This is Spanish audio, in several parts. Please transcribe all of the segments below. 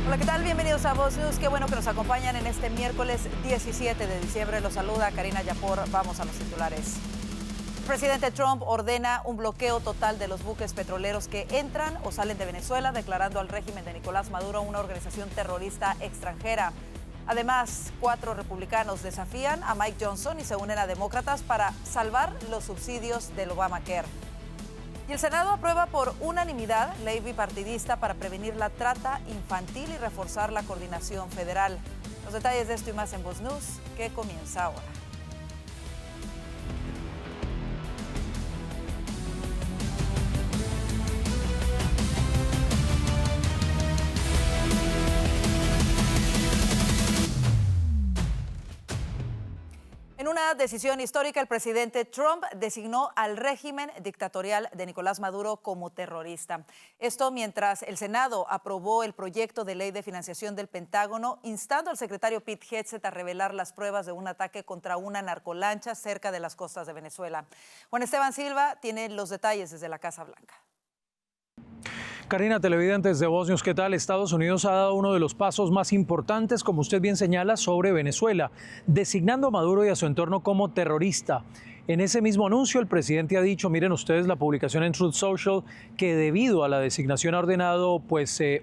Hola, ¿qué tal? Bienvenidos a Voz News. Qué bueno que nos acompañan en este miércoles 17 de diciembre. Los saluda Karina Yapor. Vamos a los titulares. El presidente Trump ordena un bloqueo total de los buques petroleros que entran o salen de Venezuela, declarando al régimen de Nicolás Maduro una organización terrorista extranjera. Además, 4 republicanos desafían a Mike Johnson y se unen a demócratas para salvar los subsidios del Obamacare. Y el Senado aprueba por unanimidad ley bipartidista para prevenir la trata infantil y reforzar la coordinación federal. Los detalles de esto y más en Voz News, que comienza ahora. En una decisión histórica, el presidente Trump designó al régimen dictatorial de Nicolás Maduro como terrorista. Esto mientras el Senado aprobó el proyecto de ley de financiación del Pentágono, instando al secretario Pete Hegseth a revelar las pruebas de un ataque contra una narcolancha cerca de las costas de Venezuela. Juan Esteban Silva tiene los detalles desde la Casa Blanca. Karina, televidentes de Voz News, ¿qué tal? Estados Unidos ha dado uno de los pasos más importantes, como usted bien señala, sobre Venezuela, designando a Maduro y a su entorno como terrorista. En ese mismo anuncio, el presidente ha dicho, miren ustedes la publicación en Truth Social, que debido a la designación ha ordenado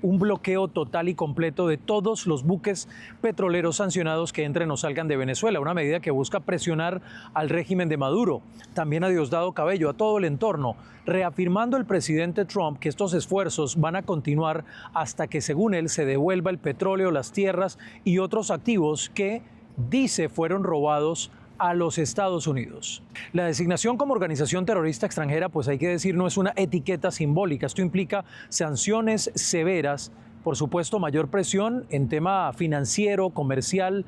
un bloqueo total y completo de todos los buques petroleros sancionados que entren o salgan de Venezuela, una medida que busca presionar al régimen de Maduro. También a Diosdado Cabello, a todo el entorno, reafirmando el presidente Trump que estos esfuerzos van a continuar hasta que, según él, se devuelva el petróleo, las tierras y otros activos que, dice, fueron robados a los Estados Unidos. La designación como organización terrorista extranjera, pues hay que decir, no es una etiqueta simbólica. Esto implica sanciones severas, por supuesto, mayor presión en tema financiero, comercial,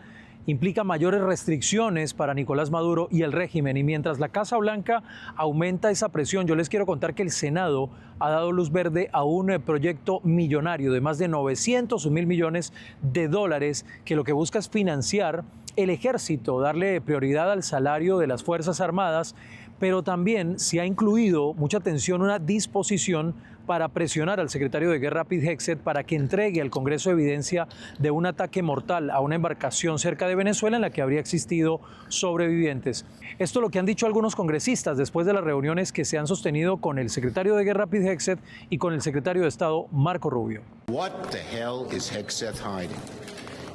implica mayores restricciones para Nicolás Maduro y el régimen. Y mientras la Casa Blanca aumenta esa presión, yo les quiero contar que el Senado ha dado luz verde a un proyecto millonario de más de 900.000 millones de dólares que lo que busca es financiar el ejército, darle prioridad al salario de las Fuerzas Armadas, pero también se ha incluido, mucha atención, una disposición para presionar al secretario de Guerra Pete Hegseth para que entregue al Congreso evidencia de un ataque mortal a una embarcación cerca de Venezuela en la que habría existido sobrevivientes. Esto es lo que han dicho algunos congresistas después de las reuniones que se han sostenido con el secretario de Guerra Pete Hegseth y con el secretario de Estado Marco Rubio. What the hell is Hegseth hiding?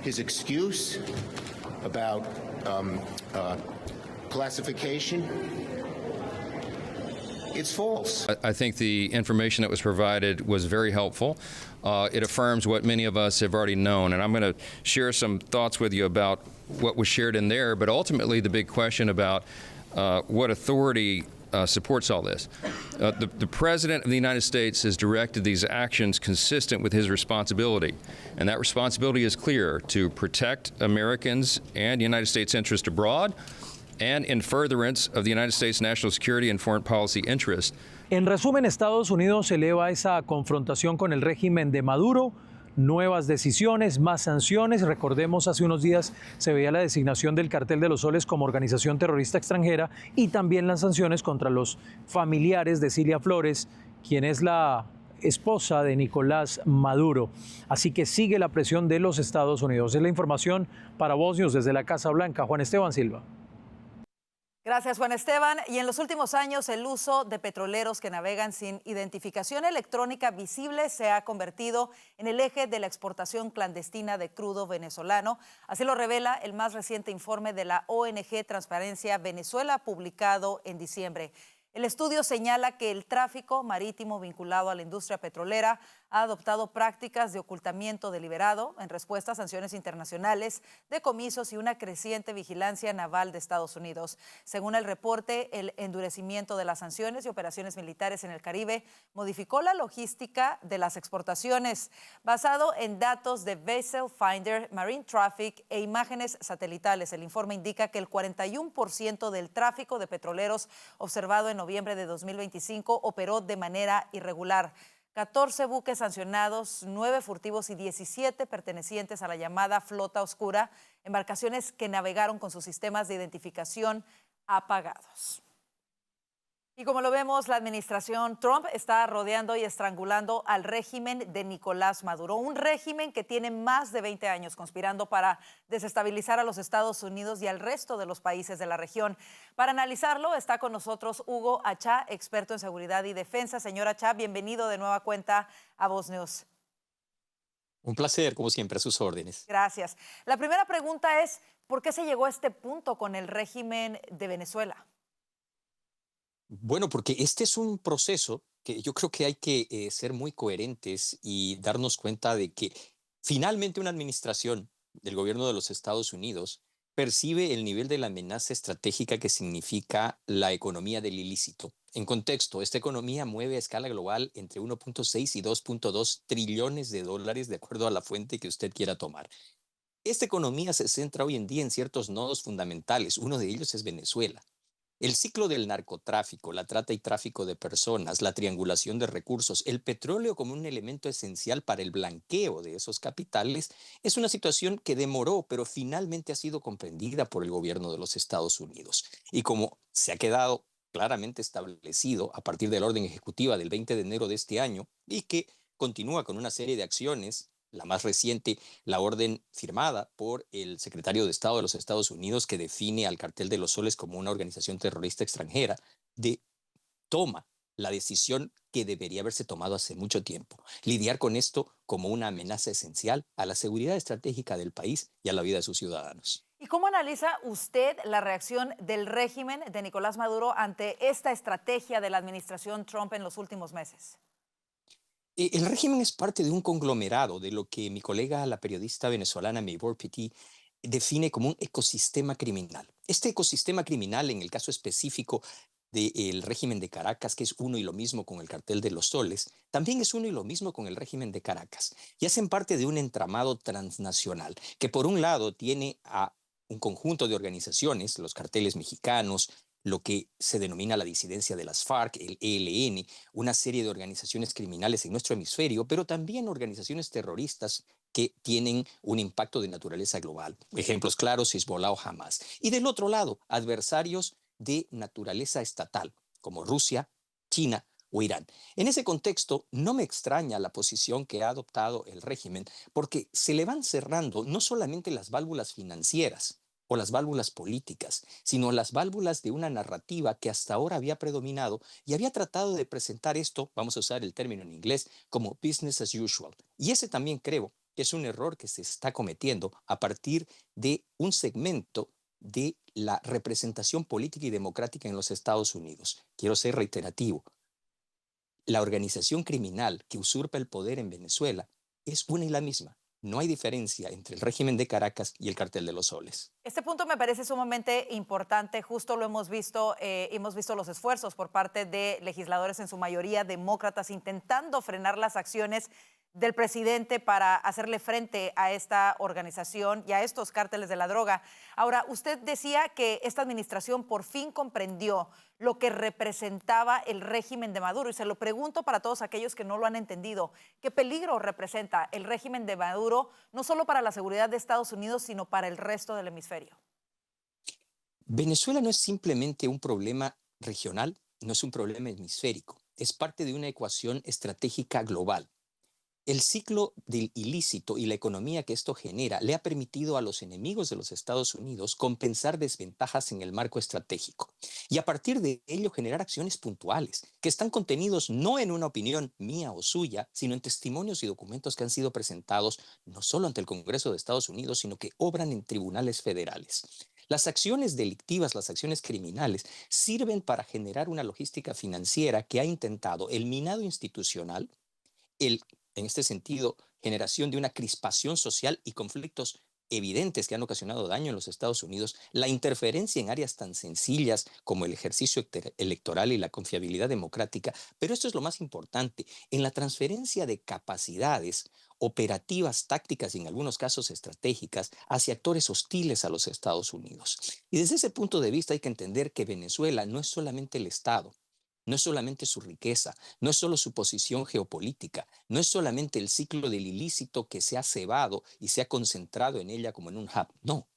His excuse about classification? It's false. I think the information that was provided was very helpful. It affirms what many of us have already known, and I'm going to share some thoughts with you about what was shared in there, but ultimately the big question about what authority supports all this. The President of the United States has directed these actions consistent with his responsibility, and that responsibility is clear: to protect Americans and United States interest abroad, and in furtherance of the United States national security and foreign policy interests. En resumen, Estados Unidos eleva esa confrontación con el régimen de Maduro, nuevas decisiones, más sanciones. Recordemos, hace unos días se veía la designación del Cartel de los Soles como organización terrorista extranjera y también las sanciones contra los familiares de Cilia Flores, quien es la esposa de Nicolás Maduro. Así que sigue la presión de los Estados Unidos. Es la información para Voz News desde la Casa Blanca. Juan Esteban Silva. Gracias, Juan Esteban. Y en los últimos años, el uso de petroleros que navegan sin identificación electrónica visible se ha convertido en el eje de la exportación clandestina de crudo venezolano. Así lo revela el más reciente informe de la ONG Transparencia Venezuela, publicado en diciembre. El estudio señala que el tráfico marítimo vinculado a la industria petrolera ha adoptado prácticas de ocultamiento deliberado en respuesta a sanciones internacionales, decomisos y una creciente vigilancia naval de Estados Unidos. Según el reporte, el endurecimiento de las sanciones y operaciones militares en el Caribe modificó la logística de las exportaciones. Basado en datos de Vessel Finder, Marine Traffic e imágenes satelitales, el informe indica que el 41% del tráfico de petroleros observado en noviembre de 2025 operó de manera irregular. 14 buques sancionados, 9 furtivos y 17 pertenecientes a la llamada flota oscura, embarcaciones que navegaron con sus sistemas de identificación apagados. Y como lo vemos, la administración Trump está rodeando y estrangulando al régimen de Nicolás Maduro, un régimen que tiene más de 20 años conspirando para desestabilizar a los Estados Unidos y al resto de los países de la región. Para analizarlo está con nosotros Hugo Achá, experto en seguridad y defensa. Señor Achá, bienvenido de nueva cuenta a Voz News. Un placer, como siempre, a sus órdenes. Gracias. La primera pregunta es, ¿por qué se llegó a este punto con el régimen de Venezuela? Bueno, porque este es un proceso que yo creo que hay que ser muy coherentes y darnos cuenta de que finalmente una administración del gobierno de los Estados Unidos percibe el nivel de la amenaza estratégica que significa la economía del ilícito. En contexto, esta economía mueve a escala global entre 1.6 y 2.2 trillones de dólares, de acuerdo a la fuente que usted quiera tomar. Esta economía se centra hoy en día en ciertos nodos fundamentales. Uno de ellos es Venezuela. El ciclo del narcotráfico, la trata y tráfico de personas, la triangulación de recursos, el petróleo como un elemento esencial para el blanqueo de esos capitales, es una situación que demoró, pero finalmente ha sido comprendida por el gobierno de los Estados Unidos. Y como se ha quedado claramente establecido a partir de la orden ejecutiva del 20 de enero de este año y que continúa con una serie de acciones, la más reciente, la orden firmada por el secretario de Estado de los Estados Unidos que define al Cartel de los Soles como una organización terrorista extranjera, toma la decisión que debería haberse tomado hace mucho tiempo, lidiar con esto como una amenaza esencial a la seguridad estratégica del país y a la vida de sus ciudadanos. ¿Y cómo analiza usted la reacción del régimen de Nicolás Maduro ante esta estrategia de la administración Trump en los últimos meses? El régimen es parte de un conglomerado de lo que mi colega, la periodista venezolana Maybor Petit, define como un ecosistema criminal. Este ecosistema criminal, en el caso específico del régimen de Caracas, que es uno y lo mismo con el Cartel de los Soles, también es uno y lo mismo con el régimen de Caracas. Y hacen parte de un entramado transnacional que por un lado tiene a un conjunto de organizaciones, los carteles mexicanos, lo que se denomina la disidencia de las FARC, el ELN, una serie de organizaciones criminales en nuestro hemisferio, pero también organizaciones terroristas que tienen un impacto de naturaleza global. Ejemplos claros, Hezbollah o Hamas. Y del otro lado, adversarios de naturaleza estatal, como Rusia, China o Irán. En ese contexto, no me extraña la posición que ha adoptado el régimen, porque se le van cerrando no solamente las válvulas financieras o las válvulas políticas, sino las válvulas de una narrativa que hasta ahora había predominado y había tratado de presentar esto, vamos a usar el término en inglés, como business as usual. Y ese también creo que es un error que se está cometiendo a partir de un segmento de la representación política y democrática en los Estados Unidos. Quiero ser reiterativo. La organización criminal que usurpa el poder en Venezuela es una y la misma. No hay diferencia entre el régimen de Caracas y el Cartel de los Soles. Este punto me parece sumamente importante. Justo lo hemos visto los esfuerzos por parte de legisladores, en su mayoría demócratas, intentando frenar las acciones del presidente para hacerle frente a esta organización y a estos cárteles de la droga. Ahora, usted decía que esta administración por fin comprendió lo que representaba el régimen de Maduro, y se lo pregunto para todos aquellos que no lo han entendido. ¿Qué peligro representa el régimen de Maduro, no solo para la seguridad de Estados Unidos, sino para el resto del hemisferio? Venezuela no es simplemente un problema regional, no es un problema hemisférico, es parte de una ecuación estratégica global. El ciclo del ilícito y la economía que esto genera le ha permitido a los enemigos de los Estados Unidos compensar desventajas en el marco estratégico y a partir de ello generar acciones puntuales que están contenidos no en una opinión mía o suya, sino en testimonios y documentos que han sido presentados no solo ante el Congreso de Estados Unidos, sino que obran en tribunales federales. Las acciones delictivas, las acciones criminales, sirven para generar una logística financiera que ha intentado el minado institucional, en este sentido, generación de una crispación social y conflictos evidentes que han ocasionado daño en los Estados Unidos, la interferencia en áreas tan sencillas como el ejercicio electoral y la confiabilidad democrática, pero esto es lo más importante, en la transferencia de capacidades operativas, tácticas y en algunos casos estratégicas hacia actores hostiles a los Estados Unidos. Y desde ese punto de vista hay que entender que Venezuela no es solamente el Estado, no es solamente su riqueza, no es solo su posición geopolítica, no es solamente el ciclo del ilícito que se ha cebado y se ha concentrado en ella como en un hub, no,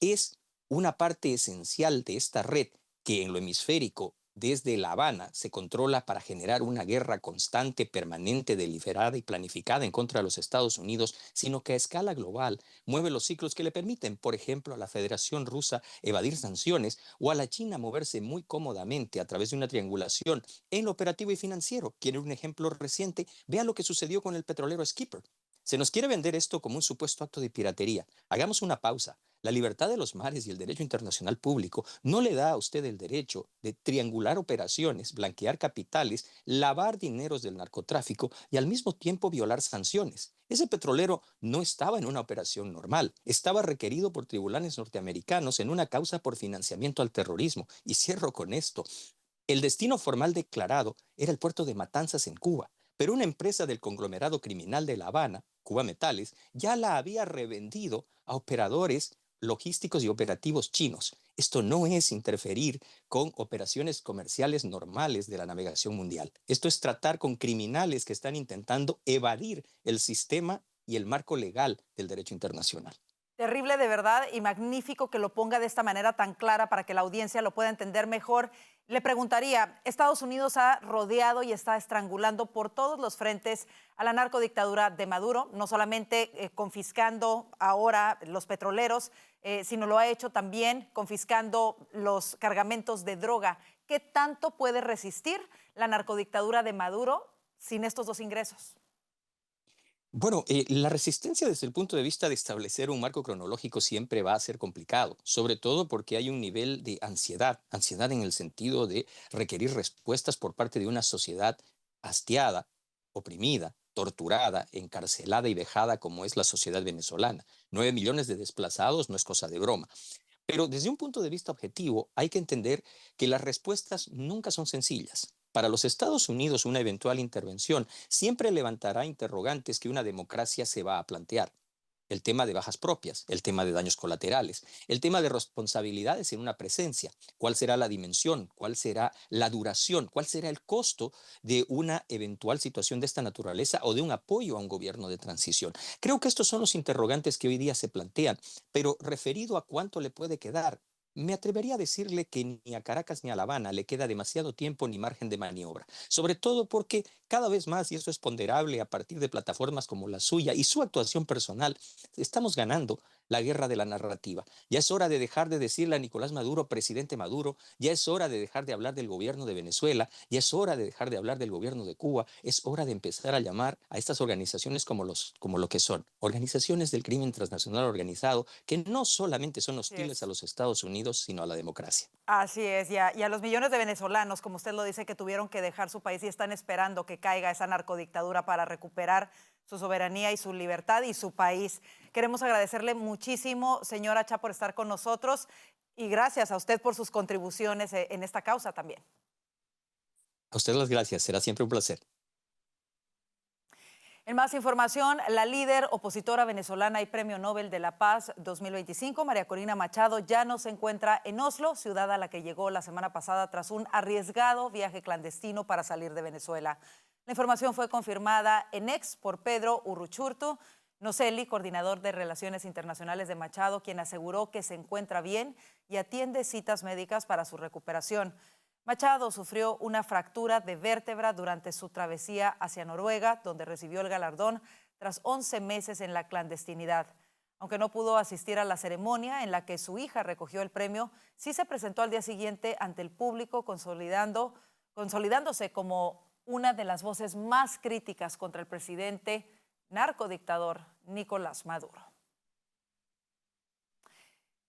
es una parte esencial de esta red que en lo hemisférico desde La Habana se controla para generar una guerra constante, permanente, deliberada y planificada en contra de los Estados Unidos, sino que a escala global mueve los ciclos que le permiten, por ejemplo, a la Federación Rusa evadir sanciones o a la China moverse muy cómodamente a través de una triangulación en lo operativo y financiero. ¿Quiere un ejemplo reciente? Vea lo que sucedió con el petrolero Skipper. Se nos quiere vender esto como un supuesto acto de piratería. Hagamos una pausa. La libertad de los mares y el derecho internacional público no le da a usted el derecho de triangular operaciones, blanquear capitales, lavar dineros del narcotráfico y al mismo tiempo violar sanciones. Ese petrolero no estaba en una operación normal, estaba requerido por tribunales norteamericanos en una causa por financiamiento al terrorismo. Y cierro con esto. El destino formal declarado era el puerto de Matanzas en Cuba, pero una empresa del conglomerado criminal de La Habana, Cuba Metales, ya la había revendido a operadores logísticos y operativos chinos. Esto no es interferir con operaciones comerciales normales de la navegación mundial. Esto es tratar con criminales que están intentando evadir el sistema y el marco legal del derecho internacional. Terrible de verdad y magnífico que lo ponga de esta manera tan clara para que la audiencia lo pueda entender mejor. Le preguntaría, Estados Unidos ha rodeado y está estrangulando por todos los frentes a la narcodictadura de Maduro, no solamente confiscando ahora los petroleros, sino lo ha hecho también confiscando los cargamentos de droga. ¿Qué tanto puede resistir la narcodictadura de Maduro sin estos dos ingresos? Bueno, la resistencia desde el punto de vista de establecer un marco cronológico siempre va a ser complicado, sobre todo porque hay un nivel de ansiedad, ansiedad en el sentido de requerir respuestas por parte de una sociedad hastiada, oprimida, torturada, encarcelada y vejada como es la sociedad venezolana. 9 millones de desplazados no es cosa de broma. Pero desde un punto de vista objetivo, hay que entender que las respuestas nunca son sencillas. Para los Estados Unidos, una eventual intervención siempre levantará interrogantes que una democracia se va a plantear. El tema de bajas propias, el tema de daños colaterales, el tema de responsabilidades en una presencia, cuál será la dimensión, cuál será la duración, cuál será el costo de una eventual situación de esta naturaleza o de un apoyo a un gobierno de transición. Creo que estos son los interrogantes que hoy día se plantean, pero referido a cuánto le puede quedar, me atrevería a decirle que ni a Caracas ni a La Habana le queda demasiado tiempo ni margen de maniobra, sobre todo porque cada vez más, y eso es ponderable a partir de plataformas como la suya y su actuación personal, estamos ganando la guerra de la narrativa. Ya es hora de dejar de decirle a Nicolás Maduro, presidente Maduro, ya es hora de dejar de hablar del gobierno de Venezuela, ya es hora de dejar de hablar del gobierno de Cuba, es hora de empezar a llamar a estas organizaciones como lo que son, organizaciones del crimen transnacional organizado, que no solamente son hostiles a los Estados Unidos, sino a la democracia. Así es, y a los millones de venezolanos, como usted lo dice, que tuvieron que dejar su país y están esperando que caiga esa narcodictadura para recuperar su soberanía y su libertad y su país. Queremos agradecerle muchísimo, señora Cha, por estar con nosotros y gracias a usted por sus contribuciones en esta causa también. A usted las gracias, será siempre un placer. En más información, la líder opositora venezolana y Premio Nobel de la Paz 2025, María Corina Machado, ya no se encuentra en Oslo, ciudad a la que llegó la semana pasada tras un arriesgado viaje clandestino para salir de Venezuela. La información fue confirmada en X por Pedro Urruchurtu Nocelli, coordinador de Relaciones Internacionales de Machado, quien aseguró que se encuentra bien y atiende citas médicas para su recuperación. Machado sufrió una fractura de vértebra durante su travesía hacia Noruega, donde recibió el galardón tras 11 meses en la clandestinidad. Aunque no pudo asistir a la ceremonia en la que su hija recogió el premio, sí se presentó al día siguiente ante el público, consolidándose como una de las voces más críticas contra el presidente narcodictador Nicolás Maduro.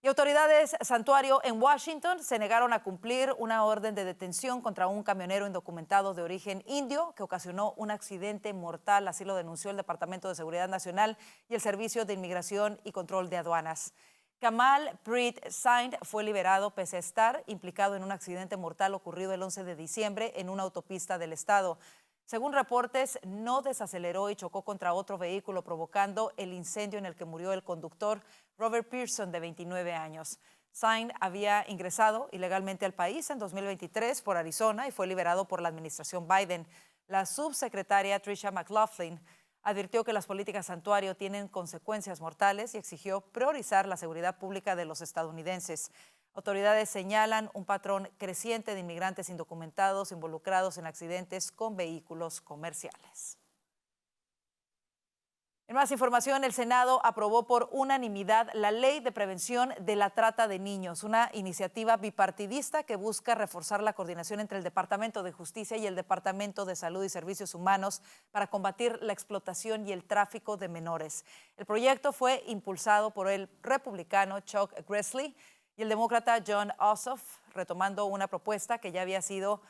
Y autoridades santuario en Washington se negaron a cumplir una orden de detención contra un camionero indocumentado de origen indio que ocasionó un accidente mortal, así lo denunció el Departamento de Seguridad Nacional y el Servicio de Inmigración y Control de Aduanas. Kamal Preet Singh fue liberado pese a estar implicado en un accidente mortal ocurrido el 11 de diciembre en una autopista del estado. Según reportes, no desaceleró y chocó contra otro vehículo, provocando el incendio en el que murió el conductor Robert Pearson, de 29 años. Singh había ingresado ilegalmente al país en 2023 por Arizona y fue liberado por la administración Biden. La subsecretaria Tricia McLaughlin advirtió que las políticas santuario tienen consecuencias mortales y exigió priorizar la seguridad pública de los estadounidenses. Autoridades señalan un patrón creciente de inmigrantes indocumentados involucrados en accidentes con vehículos comerciales. En más información, el Senado aprobó por unanimidad la Ley de Prevención de la Trata de Niños, una iniciativa bipartidista que busca reforzar la coordinación entre el Departamento de Justicia y el Departamento de Salud y Servicios Humanos para combatir la explotación y el tráfico de menores. El proyecto fue impulsado por el republicano Chuck Grassley y el demócrata Jon Ossoff, retomando una propuesta que ya había sido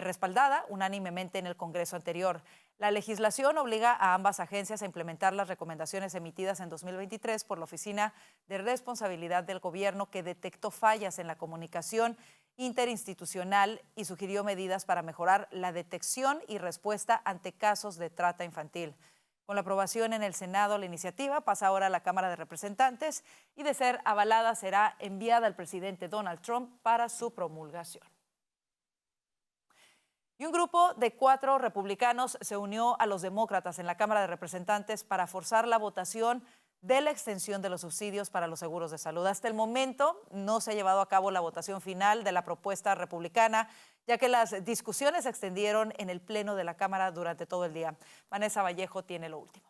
respaldada unánimemente en el Congreso anterior. La legislación obliga a ambas agencias a implementar las recomendaciones emitidas en 2023 por la Oficina de Responsabilidad del Gobierno, que detectó fallas en la comunicación interinstitucional y sugirió medidas para mejorar la detección y respuesta ante casos de trata infantil. Con la aprobación en el Senado, la iniciativa pasa ahora a la Cámara de Representantes y, de ser avalada, será enviada al presidente Donald Trump para su promulgación. Y un grupo de 4 republicanos se unió a los demócratas en la Cámara de Representantes para forzar la votación de la extensión de los subsidios para los seguros de salud. Hasta el momento no se ha llevado a cabo la votación final de la propuesta republicana, ya que las discusiones se extendieron en el Pleno de la Cámara durante todo el día. Vanessa Vallejo tiene lo último.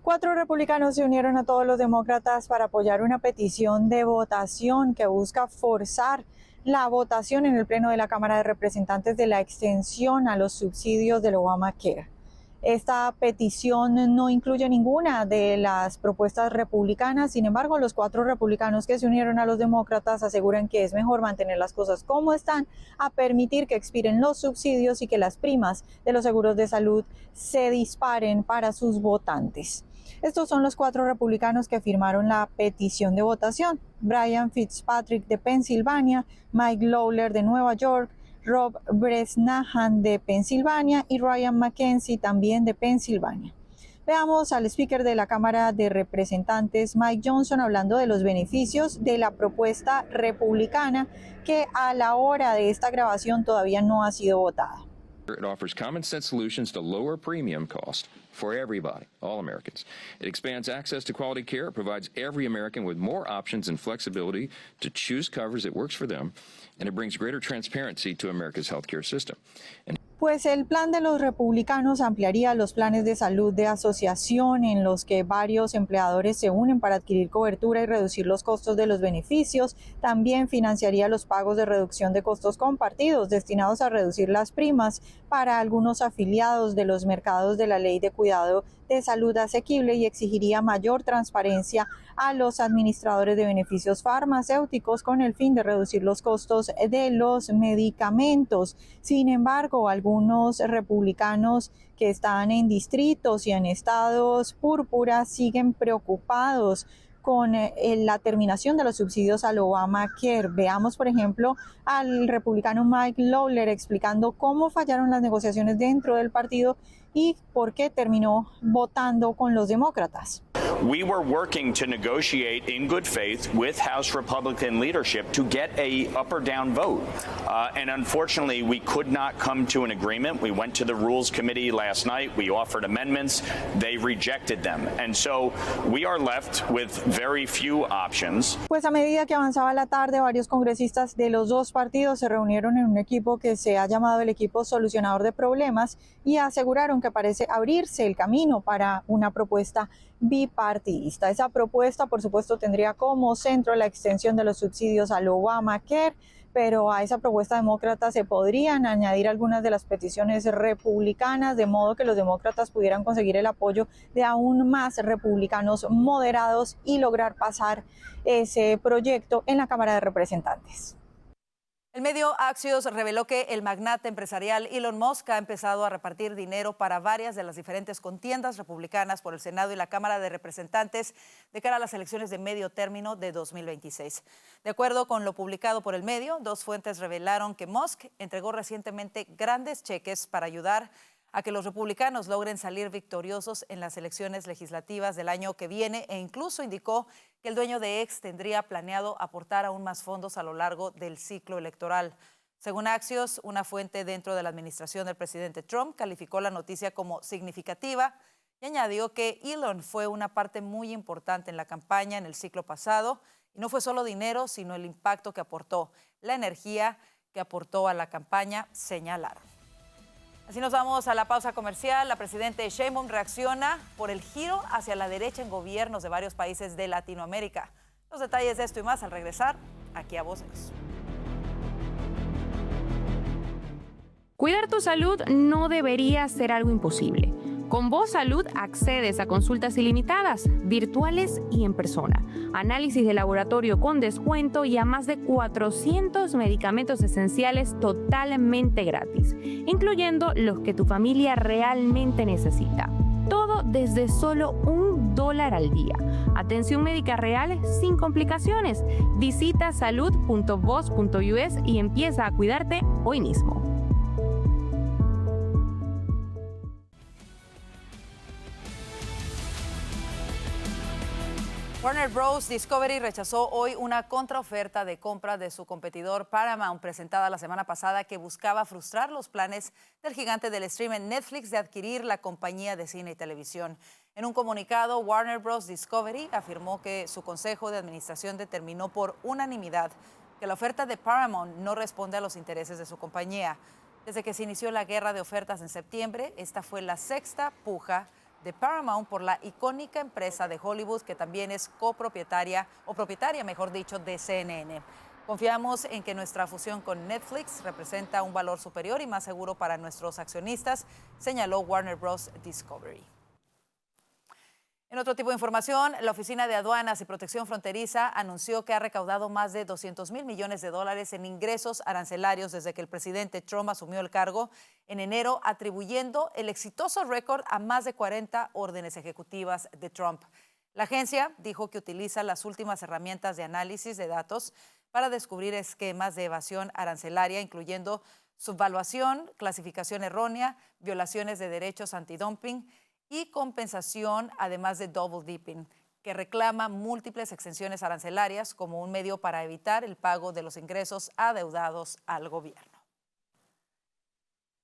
4 republicanos se unieron a todos los demócratas para apoyar una petición de votación que busca forzar la votación en el Pleno de la Cámara de Representantes de la extensión a los subsidios del Obamacare. Esta petición no incluye ninguna de las propuestas republicanas. Sin embargo, los 4 republicanos que se unieron a los demócratas aseguran que es mejor mantener las cosas como están a permitir que expiren los subsidios y que las primas de los seguros de salud se disparen para sus votantes. Estos son los 4 republicanos que firmaron la petición de votación: Brian Fitzpatrick de Pensilvania, Mike Lawler de Nueva York, Rob Bresnahan de Pensilvania y Ryan McKenzie también de Pensilvania. Veamos al speaker de la Cámara de Representantes, Mike Johnson, hablando de los beneficios de la propuesta republicana que a la hora de esta grabación todavía no ha sido votada. It offers common sense solutions to lower premium cost for everybody, all Americans. It expands access to quality care. It provides every American with more options and flexibility to choose coverage that works for them. And it brings greater transparency to America's healthcare system. Pues el plan de los republicanos ampliaría los planes de salud de asociación en los que varios empleadores se unen para adquirir cobertura y reducir los costos de los beneficios. También financiaría los pagos de reducción de costos compartidos destinados a reducir las primas para algunos afiliados de los mercados de la Ley de Cuidado de Salud Asequible y exigiría mayor transparencia a los administradores de beneficios farmacéuticos con el fin de reducir los costos de los medicamentos. Sin embargo, algunos republicanos que están en distritos y en estados púrpura siguen preocupados con la terminación de los subsidios al Obamacare. Veamos, por ejemplo, al republicano Mike Lawler explicando cómo fallaron las negociaciones dentro del partido y por qué terminó votando con los demócratas. We were working to negotiate in good faith with House Republican leadership to get a up or down vote. And unfortunately, we could not come to an agreement. We went to the Rules Committee last night. We offered amendments. They rejected them. And so we are left with very few options. Pues a medida que avanzaba la tarde, varios congresistas de los 2 partidos se reunieron en un equipo que se ha llamado el equipo solucionador de problemas y aseguraron que parece abrirse el camino para una propuesta bipartidista. Esa propuesta, por supuesto, tendría como centro la extensión de los subsidios al Obamacare, pero a esa propuesta demócrata se podrían añadir algunas de las peticiones republicanas, de modo que los demócratas pudieran conseguir el apoyo de aún más republicanos moderados y lograr pasar ese proyecto en la Cámara de Representantes. El medio Axios reveló que el magnate empresarial Elon Musk ha empezado a repartir dinero para varias de las diferentes contiendas republicanas por el Senado y la Cámara de Representantes de cara a las elecciones de medio término de 2026. De acuerdo con lo publicado por el medio, 2 fuentes revelaron que Musk entregó recientemente grandes cheques para ayudar a que los republicanos logren salir victoriosos en las elecciones legislativas del año que viene, e incluso indicó que el dueño de X tendría planeado aportar aún más fondos a lo largo del ciclo electoral. Según Axios, una fuente dentro de la administración del presidente Trump calificó la noticia como significativa y añadió que Elon fue una parte muy importante en la campaña en el ciclo pasado Y no fue solo dinero, sino el impacto que aportó, la energía que aportó a la campaña, señalaron. Así nos vamos a la pausa comercial. La presidenta Sheinbaum reacciona por el giro hacia la derecha en gobiernos de varios países de Latinoamérica. Los detalles de esto y más al regresar aquí a Voceros. Cuidar tu salud no debería ser algo imposible. Con Voz Salud accedes a consultas ilimitadas, virtuales y en persona, análisis de laboratorio con descuento y a más de 400 medicamentos esenciales totalmente gratis, incluyendo los que tu familia realmente necesita. Todo desde solo $1 al día. Atención médica real sin complicaciones. Visita salud.voz.us y empieza a cuidarte hoy mismo. Warner Bros. Discovery rechazó hoy una contraoferta de compra de su competidor Paramount presentada la semana pasada que buscaba frustrar los planes del gigante del streaming Netflix de adquirir la compañía de cine y televisión. En un comunicado, Warner Bros. Discovery afirmó que su consejo de administración determinó por unanimidad que la oferta de Paramount no responde a los intereses de su compañía. Desde que se inició la guerra de ofertas en septiembre, esta fue la sexta puja de Paramount por la icónica empresa de Hollywood que también es copropietaria, o propietaria, mejor dicho, de CNN. Confiamos en que nuestra fusión con Netflix representa un valor superior y más seguro para nuestros accionistas, señaló Warner Bros. Discovery. En otro tipo de información, la Oficina de Aduanas y Protección Fronteriza anunció que ha recaudado más de $200 millones en ingresos arancelarios desde que el presidente Trump asumió el cargo en enero, atribuyendo el exitoso récord a más de 40 órdenes ejecutivas de Trump. La agencia dijo que utiliza las últimas herramientas de análisis de datos para descubrir esquemas de evasión arancelaria, incluyendo subvaluación, clasificación errónea, violaciones de derechos antidumping y compensación, además de double dipping, que reclama múltiples exenciones arancelarias como un medio para evitar el pago de los ingresos adeudados al gobierno.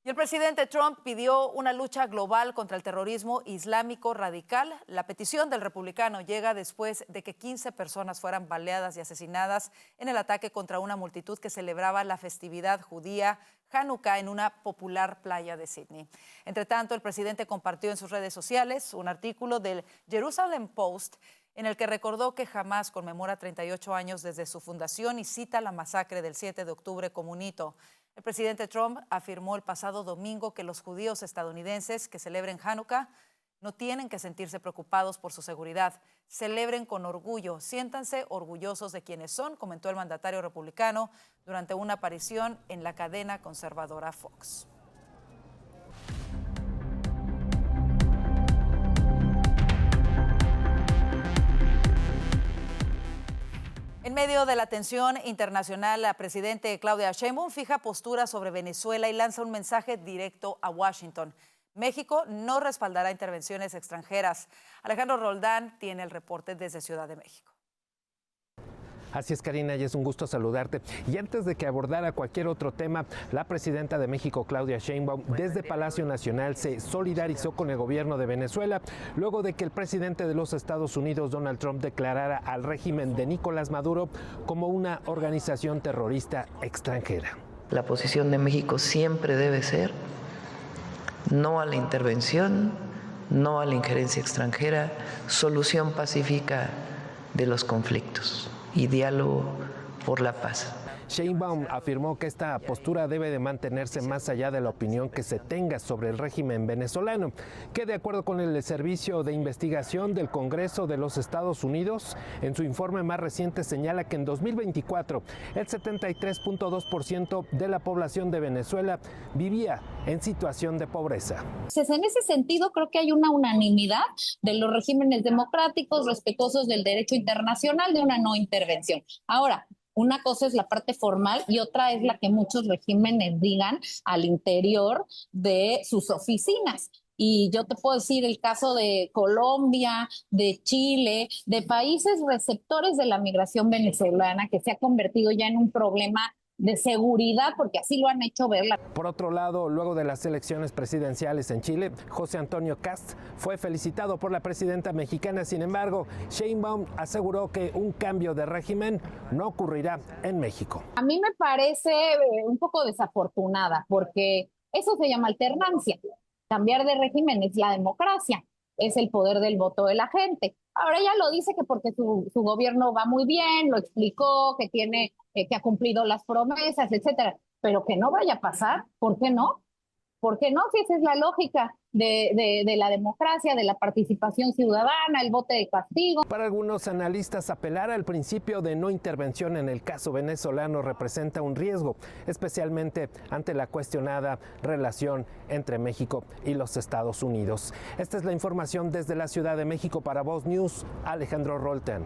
Y el presidente Trump pidió una lucha global contra el terrorismo islámico radical. La petición del republicano llega después de que 15 personas fueran baleadas y asesinadas en el ataque contra una multitud que celebraba la festividad judía Hanukkah en una popular playa de Sydney. Entre tanto, el presidente compartió en sus redes sociales un artículo del Jerusalem Post en el que recordó que Hamás conmemora 38 años desde su fundación y cita la masacre del 7 de octubre como un hito. El presidente Trump afirmó el pasado domingo que los judíos estadounidenses que celebren Hanukkah no tienen que sentirse preocupados por su seguridad. Celebren con orgullo, siéntanse orgullosos de quienes son, comentó el mandatario republicano durante una aparición en la cadena conservadora Fox. En medio de la tensión internacional, la presidenta Claudia Sheinbaum fija postura sobre Venezuela y lanza un mensaje directo a Washington. México no respaldará intervenciones extranjeras. Alejandro Roldán tiene el reporte desde Ciudad de México. Así es, Karina, y es un gusto saludarte. Y antes de que abordara cualquier otro tema, la presidenta de México, Claudia Sheinbaum, desde Palacio Nacional se solidarizó con el gobierno de Venezuela luego de que el presidente de los Estados Unidos, Donald Trump, declarara al régimen de Nicolás Maduro como una organización terrorista extranjera. La posición de México siempre debe ser no a la intervención, no a la injerencia extranjera, solución pacífica de los conflictos y diálogo por la paz. Sheinbaum afirmó que esta postura debe de mantenerse más allá de la opinión que se tenga sobre el régimen venezolano, que de acuerdo con el Servicio de Investigación del Congreso de los Estados Unidos, en su informe más reciente señala que en 2024 el 73.2% de la población de Venezuela vivía en situación de pobreza. En ese sentido, creo que hay una unanimidad de los regímenes democráticos respetuosos del derecho internacional de una no intervención. Ahora, una cosa es la parte formal y otra es la que muchos regímenes digan al interior de sus oficinas. Y yo te puedo decir el caso de Colombia, de Chile, de países receptores de la migración venezolana que se ha convertido ya en un problema de seguridad, porque así lo han hecho ver. Por otro lado, luego de las elecciones presidenciales en Chile, José Antonio Kast fue felicitado por la presidenta mexicana. Sin embargo, Sheinbaum aseguró que un cambio de régimen no ocurrirá en México. A mí me parece un poco desafortunada, porque eso se llama alternancia. Cambiar de régimen es la democracia, es el poder del voto de la gente. Ahora ella lo dice que porque su gobierno va muy bien, lo explicó, que tiene, que ha cumplido las promesas, etcétera, pero que no vaya a pasar. ¿Por qué no? ¿Por qué no? Si esa es la lógica de la democracia, de la participación ciudadana, el voto de castigo. Para algunos analistas, apelar al principio de no intervención en el caso venezolano representa un riesgo, especialmente ante la cuestionada relación entre México y los Estados Unidos. Esta es la información desde la Ciudad de México para Voz News, Alejandro Rolten.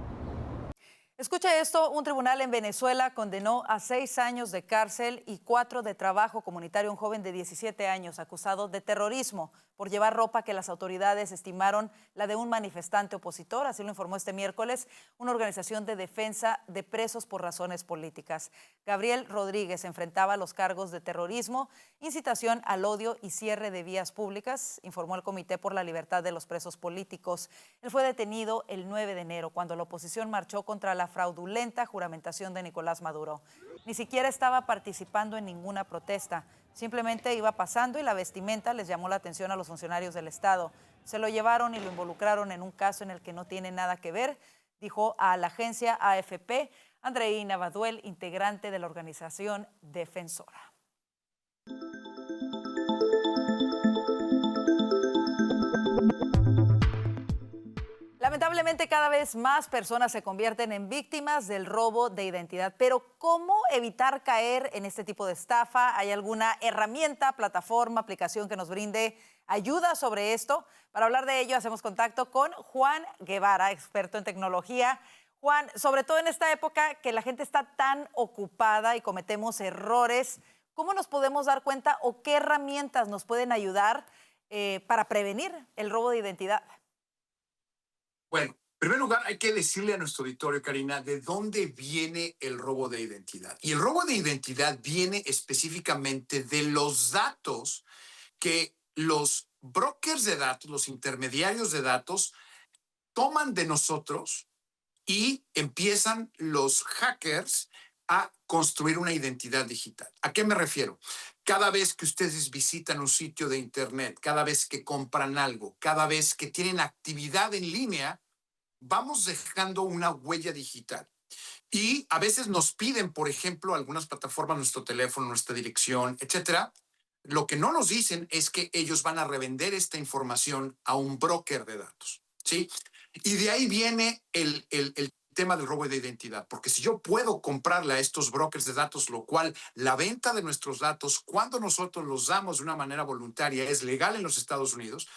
Escucha esto, un tribunal en Venezuela condenó a 6 años de cárcel y 4 de trabajo comunitario a un joven de 17 años acusado de terrorismo por llevar ropa que las autoridades estimaron la de un manifestante opositor. Así lo informó este miércoles una organización de defensa de presos por razones políticas. Gabriel Rodríguez enfrentaba los cargos de terrorismo, incitación al odio y cierre de vías públicas, informó el Comité por la Libertad de los Presos Políticos. Él fue detenido el 9 de enero cuando la oposición marchó contra la fraudulenta juramentación de Nicolás Maduro. Ni siquiera estaba participando en ninguna protesta, simplemente iba pasando y la vestimenta les llamó la atención a los funcionarios del Estado. Se lo llevaron y lo involucraron en un caso en el que no tiene nada que ver, dijo a la agencia AFP Andreina Baduel, integrante de la organización defensora. Lamentablemente, cada vez más personas se convierten en víctimas del robo de identidad. Pero, ¿cómo evitar caer en este tipo de estafa? ¿Hay alguna herramienta, plataforma, aplicación que nos brinde ayuda sobre esto? Para hablar de ello, hacemos contacto con Juan Guevara, experto en tecnología. Juan, sobre todo en esta época que la gente está tan ocupada y cometemos errores, ¿cómo nos podemos dar cuenta o qué herramientas nos pueden ayudar para prevenir el robo de identidad? Bueno, en primer lugar hay que decirle a nuestro auditorio, Karina, de dónde viene el robo de identidad. Y el robo de identidad viene específicamente de los datos que los brokers de datos, los intermediarios de datos, toman de nosotros y empiezan los hackers a construir una identidad digital. ¿A qué me refiero? Cada vez que ustedes visitan un sitio de internet, cada vez que compran algo, cada vez que tienen actividad en línea, vamos dejando una huella digital. Y a veces nos piden, por ejemplo, algunas plataformas, nuestro teléfono, nuestra dirección, etcétera. Lo que no nos dicen es que ellos van a revender esta información a un broker de datos, ¿sí? Y de ahí viene el tema del robo de identidad, porque si yo puedo comprarle a estos brokers de datos, lo cual la venta de nuestros datos, cuando nosotros los damos de una manera voluntaria, es legal en los Estados Unidos,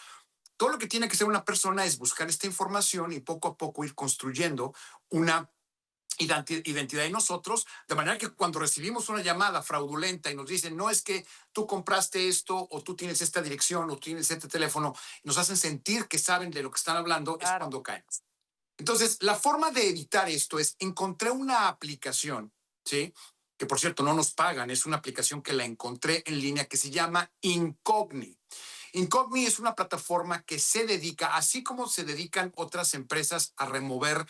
todo lo que tiene que hacer una persona es buscar esta información y poco a poco ir construyendo una identidad en nosotros, de manera que cuando recibimos una llamada fraudulenta y nos dicen, no es que tú compraste esto, o tú tienes esta dirección, o tienes este teléfono, nos hacen sentir que saben de lo que están hablando, claro, es cuando caemos. Entonces, la forma de evitar esto es, encontré una aplicación, ¿sí?, que por cierto no nos pagan, es una aplicación que la encontré en línea que se llama Incogni. Incogni es una plataforma que se dedica, así como se dedican otras empresas a remover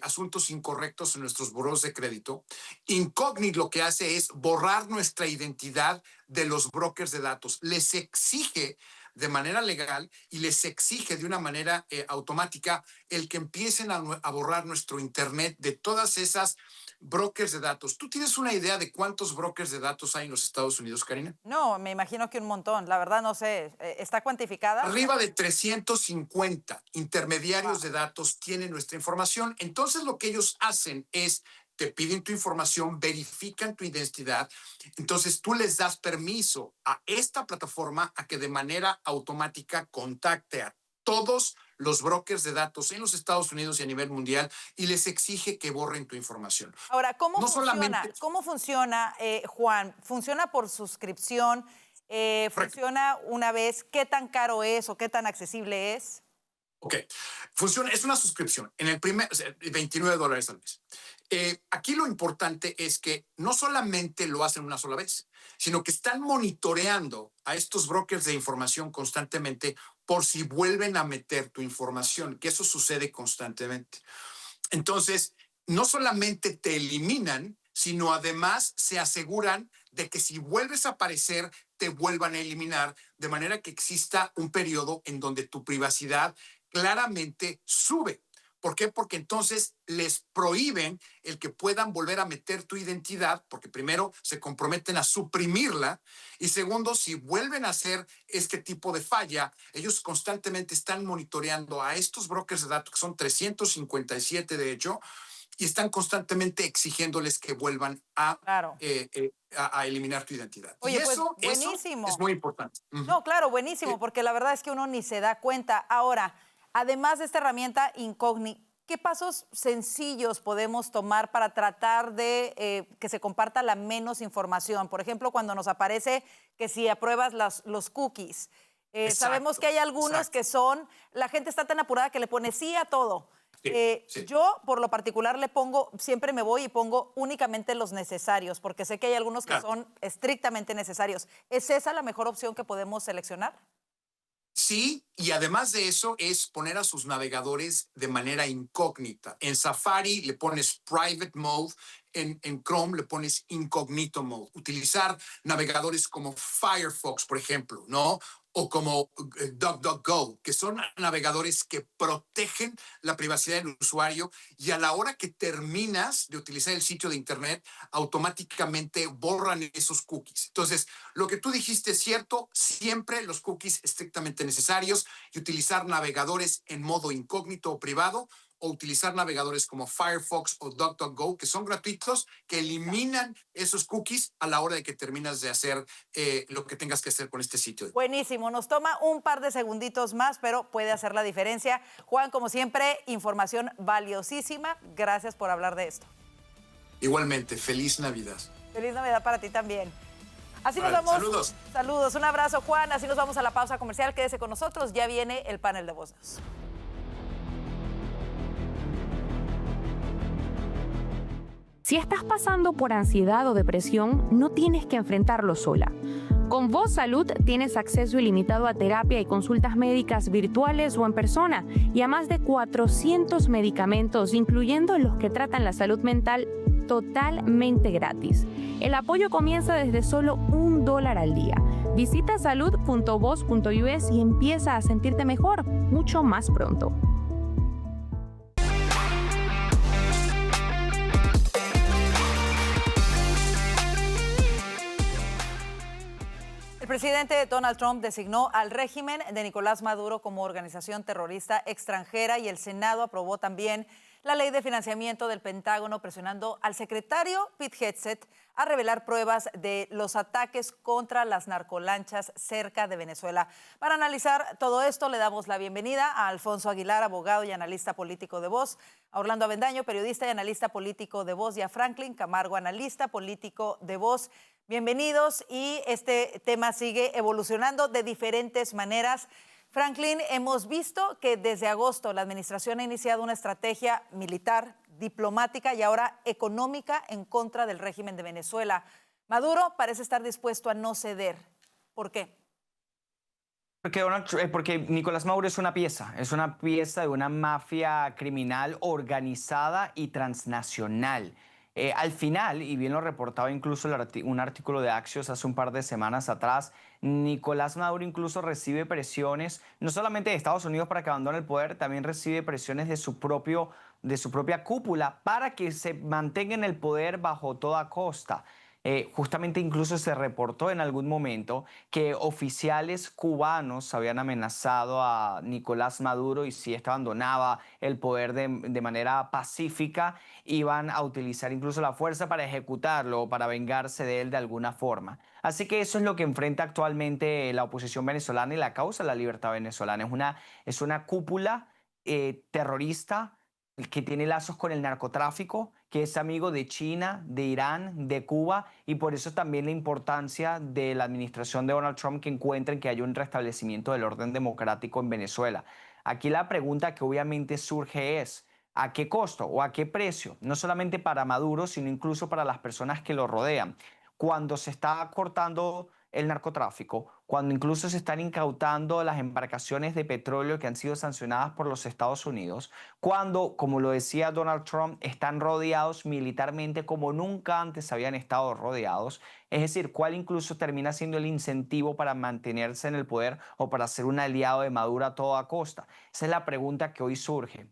asuntos incorrectos en nuestros burós de crédito. Incogni lo que hace es borrar nuestra identidad de los brokers de datos. Les exige de manera legal y les exige de una manera automática el que empiecen a borrar nuestro internet de todas esas brokers de datos. ¿Tú tienes una idea de cuántos brokers de datos hay en los Estados Unidos, Karina? No, me imagino que un montón. La verdad no sé. ¿Está cuantificada? Arriba de 350 intermediarios de datos tienen nuestra información. Entonces lo que ellos hacen es, te piden tu información, verifican tu identidad. Entonces tú les das permiso a esta plataforma a que de manera automática contacte a todos los brokers de datos en los Estados Unidos y a nivel mundial y les exige que borren tu información. Ahora, ¿cómo funciona, Juan? ¿Funciona por suscripción? ¿Funciona una vez? ¿Qué tan caro es o qué tan accesible es? Ok, funciona, es una suscripción, en el primer, o sea, $29 al mes. Aquí lo importante es que no solamente lo hacen una sola vez, sino que están monitoreando a estos brokers de información constantemente por si vuelven a meter tu información, que eso sucede constantemente. Entonces, no solamente te eliminan, sino además se aseguran de que si vuelves a aparecer, te vuelvan a eliminar, de manera que exista un periodo en donde tu privacidad claramente sube. ¿Por qué? Porque entonces les prohíben el que puedan volver a meter tu identidad, porque primero se comprometen a suprimirla y segundo, si vuelven a hacer este tipo de falla, ellos constantemente están monitoreando a estos brokers de datos, que son 357 de hecho, y están constantemente exigiéndoles que vuelvan a, Claro. a eliminar tu identidad. Oye, Y pues eso buenísimo. es muy importante. No, claro, buenísimo, porque la verdad es que uno ni se da cuenta. Ahora, además de esta herramienta incógnita, ¿qué pasos sencillos podemos tomar para tratar de que se comparta la menos información? Por ejemplo, cuando nos aparece que si apruebas los cookies. Sabemos que hay algunos que son, la gente está tan apurada que le pone sí a todo. Sí. Yo, por lo particular, le pongo, siempre me voy y pongo únicamente los necesarios, porque sé que hay algunos que son estrictamente necesarios. ¿Es esa la mejor opción que podemos seleccionar? Sí, y además de eso es poner a sus navegadores de manera incógnita. En Safari le pones private mode, en Chrome le pones incognito mode. Utilizar navegadores como Firefox, por ejemplo, ¿no? O como DuckDuckGo, que son navegadores que protegen la privacidad del usuario y a la hora que terminas de utilizar el sitio de Internet, automáticamente borran esos cookies. Entonces, lo que tú dijiste es cierto, siempre los cookies estrictamente necesarios y utilizar navegadores en modo incógnito o privado o utilizar navegadores como Firefox o DuckDuckGo, que son gratuitos, que eliminan esos cookies a la hora de que terminas de hacer lo que tengas que hacer con este sitio. Buenísimo, nos toma un par de segunditos más, pero puede hacer la diferencia. Juan, como siempre, información valiosísima. Gracias por hablar de esto. Igualmente, feliz Navidad. Feliz Navidad para ti también. Así nos vamos. Saludos. Saludos, un abrazo, Juan. Así nos vamos a la pausa comercial. Quédese con nosotros, ya viene el panel de voces. Si estás pasando por ansiedad o depresión, no tienes que enfrentarlo sola. Con Voz Salud tienes acceso ilimitado a terapia y consultas médicas virtuales o en persona y a más de 400 medicamentos, incluyendo los que tratan la salud mental, totalmente gratis. El apoyo comienza desde solo $1 al día. Visita salud.voz.us y empieza a sentirte mejor mucho más pronto. El presidente Donald Trump designó al régimen de Nicolás Maduro como organización terrorista extranjera y el Senado aprobó también la ley de financiamiento del Pentágono, presionando al secretario Pete Hegseth a revelar pruebas de los ataques contra las narcolanchas cerca de Venezuela. Para analizar todo esto, le damos la bienvenida a Alfonso Aguilar, abogado y analista político de Voz, a Orlando Avendaño, periodista y analista político de Voz, y a Franklin Camargo, analista político de Voz. Bienvenidos, y este tema sigue evolucionando de diferentes maneras. Franklin, hemos visto que desde agosto la administración ha iniciado una estrategia militar, diplomática y ahora económica en contra del régimen de Venezuela. Maduro parece estar dispuesto a no ceder. ¿Por qué? Porque Nicolás Maduro es una pieza de una mafia criminal organizada y transnacional. Al final, y bien lo reportaba incluso un artículo de Axios hace un par de semanas atrás, Nicolás Maduro incluso recibe presiones, no solamente de Estados Unidos para que abandone el poder, también recibe presiones de su propia cúpula para que se mantenga en el poder bajo toda costa. Justamente incluso se reportó en algún momento que oficiales cubanos habían amenazado a Nicolás Maduro y si éste abandonaba el poder de manera pacífica, iban a utilizar incluso la fuerza para ejecutarlo o para vengarse de él de alguna forma. Así que eso es lo que enfrenta actualmente la oposición venezolana y la causa de la libertad venezolana. Es una cúpula terrorista que tiene lazos con el narcotráfico, que es amigo de China, de Irán, de Cuba, y por eso también la importancia de la administración de Donald Trump que encuentren que haya un restablecimiento del orden democrático en Venezuela. Aquí la pregunta que obviamente surge es, ¿a qué costo o a qué precio? No solamente para Maduro, sino incluso para las personas que lo rodean. Cuando se está cortando el narcotráfico, cuando incluso se están incautando las embarcaciones de petróleo que han sido sancionadas por los Estados Unidos, cuando, como lo decía Donald Trump, están rodeados militarmente como nunca antes habían estado rodeados, es decir, cuál incluso termina siendo el incentivo para mantenerse en el poder o para ser un aliado de Maduro a toda costa. Esa es la pregunta que hoy surge.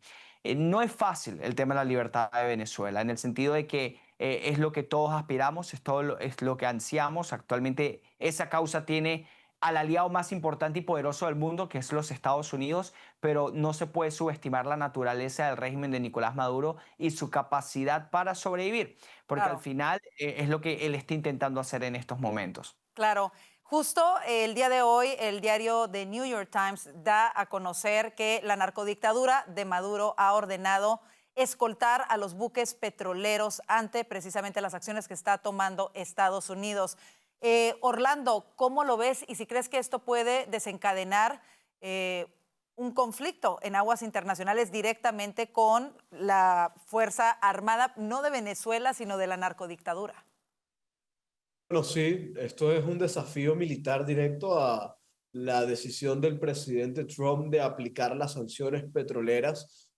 No es fácil el tema de la libertad de Venezuela, en el sentido de que es lo que todos aspiramos, es lo que ansiamos. Actualmente esa causa tiene al aliado más importante y poderoso del mundo, que es los Estados Unidos, pero no se puede subestimar la naturaleza del régimen de Nicolás Maduro y su capacidad para sobrevivir, porque al final es lo que él está intentando hacer en estos momentos. Claro. Justo el día de hoy, el diario The New York Times da a conocer que la narcodictadura de Maduro ha ordenado escoltar a los buques petroleros ante precisamente las acciones que está tomando Estados Unidos. Orlando, ¿cómo lo ves y si crees que esto puede desencadenar un conflicto en aguas internacionales directamente con la Fuerza Armada, no de Venezuela, sino de la narcodictadura? Bueno, sí, esto es un desafío militar directo a la decisión del presidente Trump de aplicar las sanciones petroleras,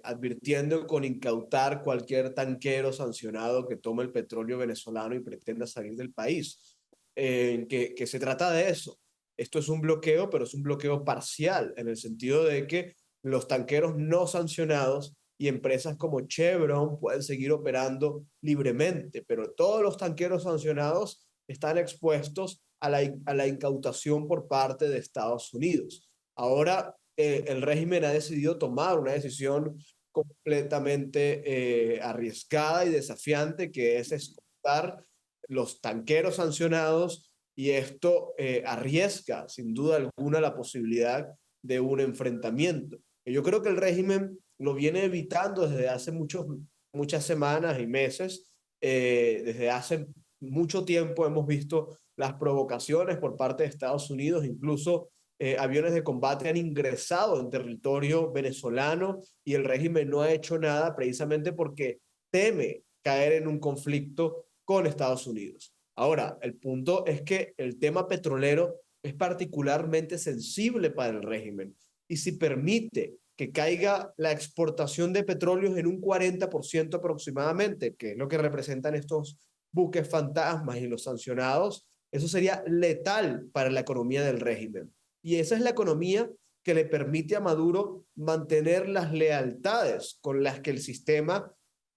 advirtiendo con incautar cualquier tanquero sancionado que tome el petróleo venezolano y pretenda salir del país. Que se trata de eso. Esto es un bloqueo, pero es un bloqueo parcial, en el sentido de que los tanqueros no sancionados y empresas como Chevron pueden seguir operando libremente, pero todos los tanqueros sancionados están expuestos a la incautación por parte de Estados Unidos. Ahora, el régimen ha decidido tomar una decisión completamente arriesgada y desafiante, que es escoltar los tanqueros sancionados, y esto arriesga sin duda alguna la posibilidad de un enfrentamiento. Yo creo que el régimen lo viene evitando desde hace muchas semanas y meses. Desde hace mucho tiempo hemos visto las provocaciones por parte de Estados Unidos, incluso aviones de combate han ingresado en territorio venezolano y el régimen no ha hecho nada precisamente porque teme caer en un conflicto con Estados Unidos. Ahora, el punto es que el tema petrolero es particularmente sensible para el régimen y si permite que caiga la exportación de petróleos en un 40% aproximadamente, que es lo que representan estos buques fantasmas y los sancionados, eso sería letal para la economía del régimen. Y esa es la economía que le permite a Maduro mantener las lealtades con las que el sistema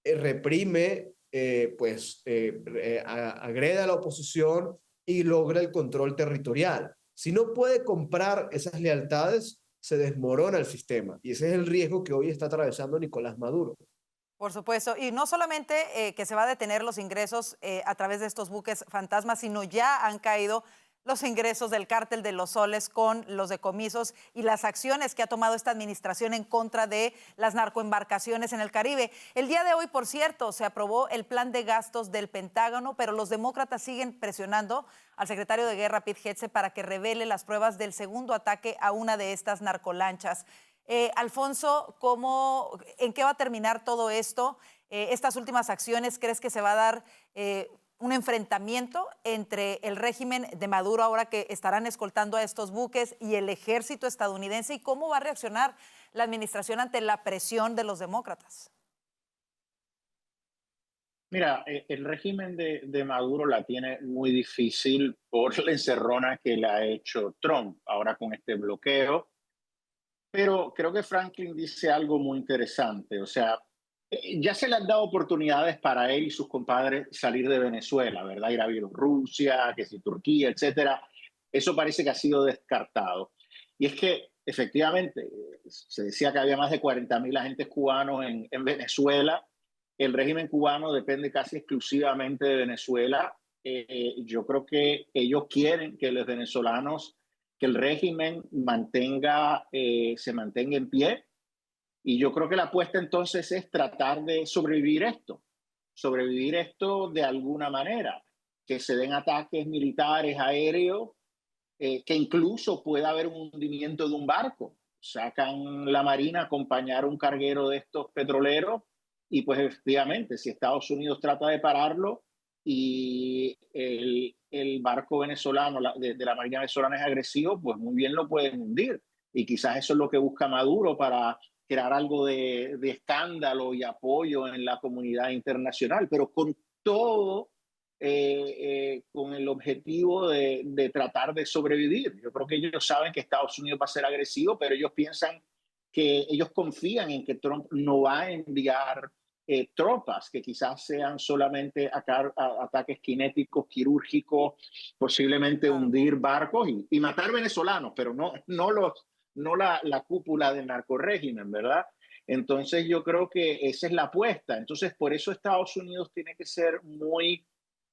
reprime, agrede a la oposición y logra el control territorial. Si no puede comprar esas lealtades, se desmorona el sistema. Y ese es el riesgo que hoy está atravesando Nicolás Maduro. Por supuesto. Y no solamente que se va a detener los ingresos a través de estos buques fantasmas, sino ya han caído los ingresos del cártel de los soles con los decomisos y las acciones que ha tomado esta administración en contra de las narcoembarcaciones en el Caribe. El día de hoy, por cierto, se aprobó el plan de gastos del Pentágono, pero los demócratas siguen presionando al secretario de Guerra, Pete Hegseth, para que revele las pruebas del segundo ataque a una de estas narcolanchas. Alfonso, ¿en qué va a terminar todo esto? Estas últimas acciones, ¿crees que se va a dar un enfrentamiento entre el régimen de Maduro, ahora que estarán escoltando a estos buques, y el ejército estadounidense? ¿Y cómo va a reaccionar la administración ante la presión de los demócratas? Mira, el régimen de Maduro la tiene muy difícil por la encerrona que le ha hecho Trump ahora con este bloqueo. Pero creo que Franklin dice algo muy interesante. O sea, ya se le han dado oportunidades para él y sus compadres salir de Venezuela, ¿verdad? Ir a Bielorrusia, que si Turquía, etcétera. Eso parece que ha sido descartado. Y es que, efectivamente, se decía que había más de 40.000 agentes cubanos en Venezuela. El régimen cubano depende casi exclusivamente de Venezuela. Yo creo que ellos quieren que los venezolanos, que el régimen se mantenga en pie. Y yo creo que la apuesta entonces es tratar de sobrevivir esto de alguna manera, que se den ataques militares aéreos, que incluso pueda haber un hundimiento de un barco, sacan la Marina a acompañar un carguero de estos petroleros y pues efectivamente, si Estados Unidos trata de pararlo y el barco venezolano de la Marina venezolana es agresivo, pues muy bien lo pueden hundir. Y quizás eso es lo que busca Maduro para crear algo de escándalo y apoyo en la comunidad internacional, pero con todo, con el objetivo de tratar de sobrevivir. Yo creo que ellos saben que Estados Unidos va a ser agresivo, pero ellos piensan que ellos confían en que Trump no va a enviar tropas, que quizás sean solamente ataques cinéticos, quirúrgicos, posiblemente hundir barcos y matar venezolanos, pero no la cúpula del narcorrégimen, ¿verdad? Entonces yo creo que esa es la apuesta. Entonces por eso Estados Unidos tiene que ser muy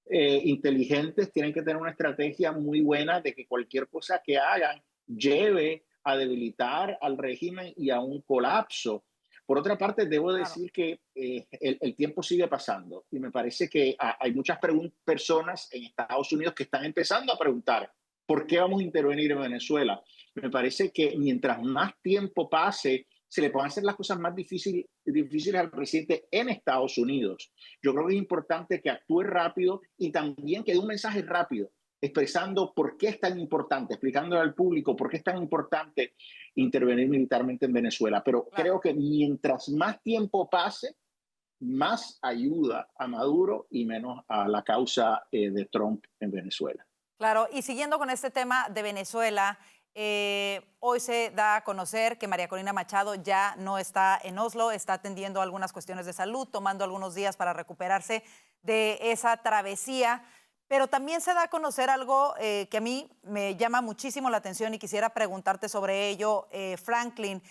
inteligentes, tienen que tener una estrategia muy buena de que cualquier cosa que hagan lleve a debilitar al régimen y a un colapso. Por otra parte, debo decir que el tiempo sigue pasando y me parece que hay muchas personas en Estados Unidos que están empezando a preguntar ¿por qué vamos a intervenir en Venezuela? Me parece que mientras más tiempo pase, se le pueden hacer las cosas más difíciles al presidente en Estados Unidos. Yo creo que es importante que actúe rápido y también que dé un mensaje rápido, expresando por qué es tan importante, explicándole al público por qué es tan importante intervenir militarmente en Venezuela. Pero creo que mientras más tiempo pase, más ayuda a Maduro y menos a la causa de Trump en Venezuela. Claro, y siguiendo con este tema de Venezuela, hoy se da a conocer que María Corina Machado ya no está en Oslo, está atendiendo algunas cuestiones de salud, tomando algunos días para recuperarse de esa travesía. Pero también se da a conocer algo que a mí me llama muchísimo la atención y quisiera preguntarte sobre ello, Franklin.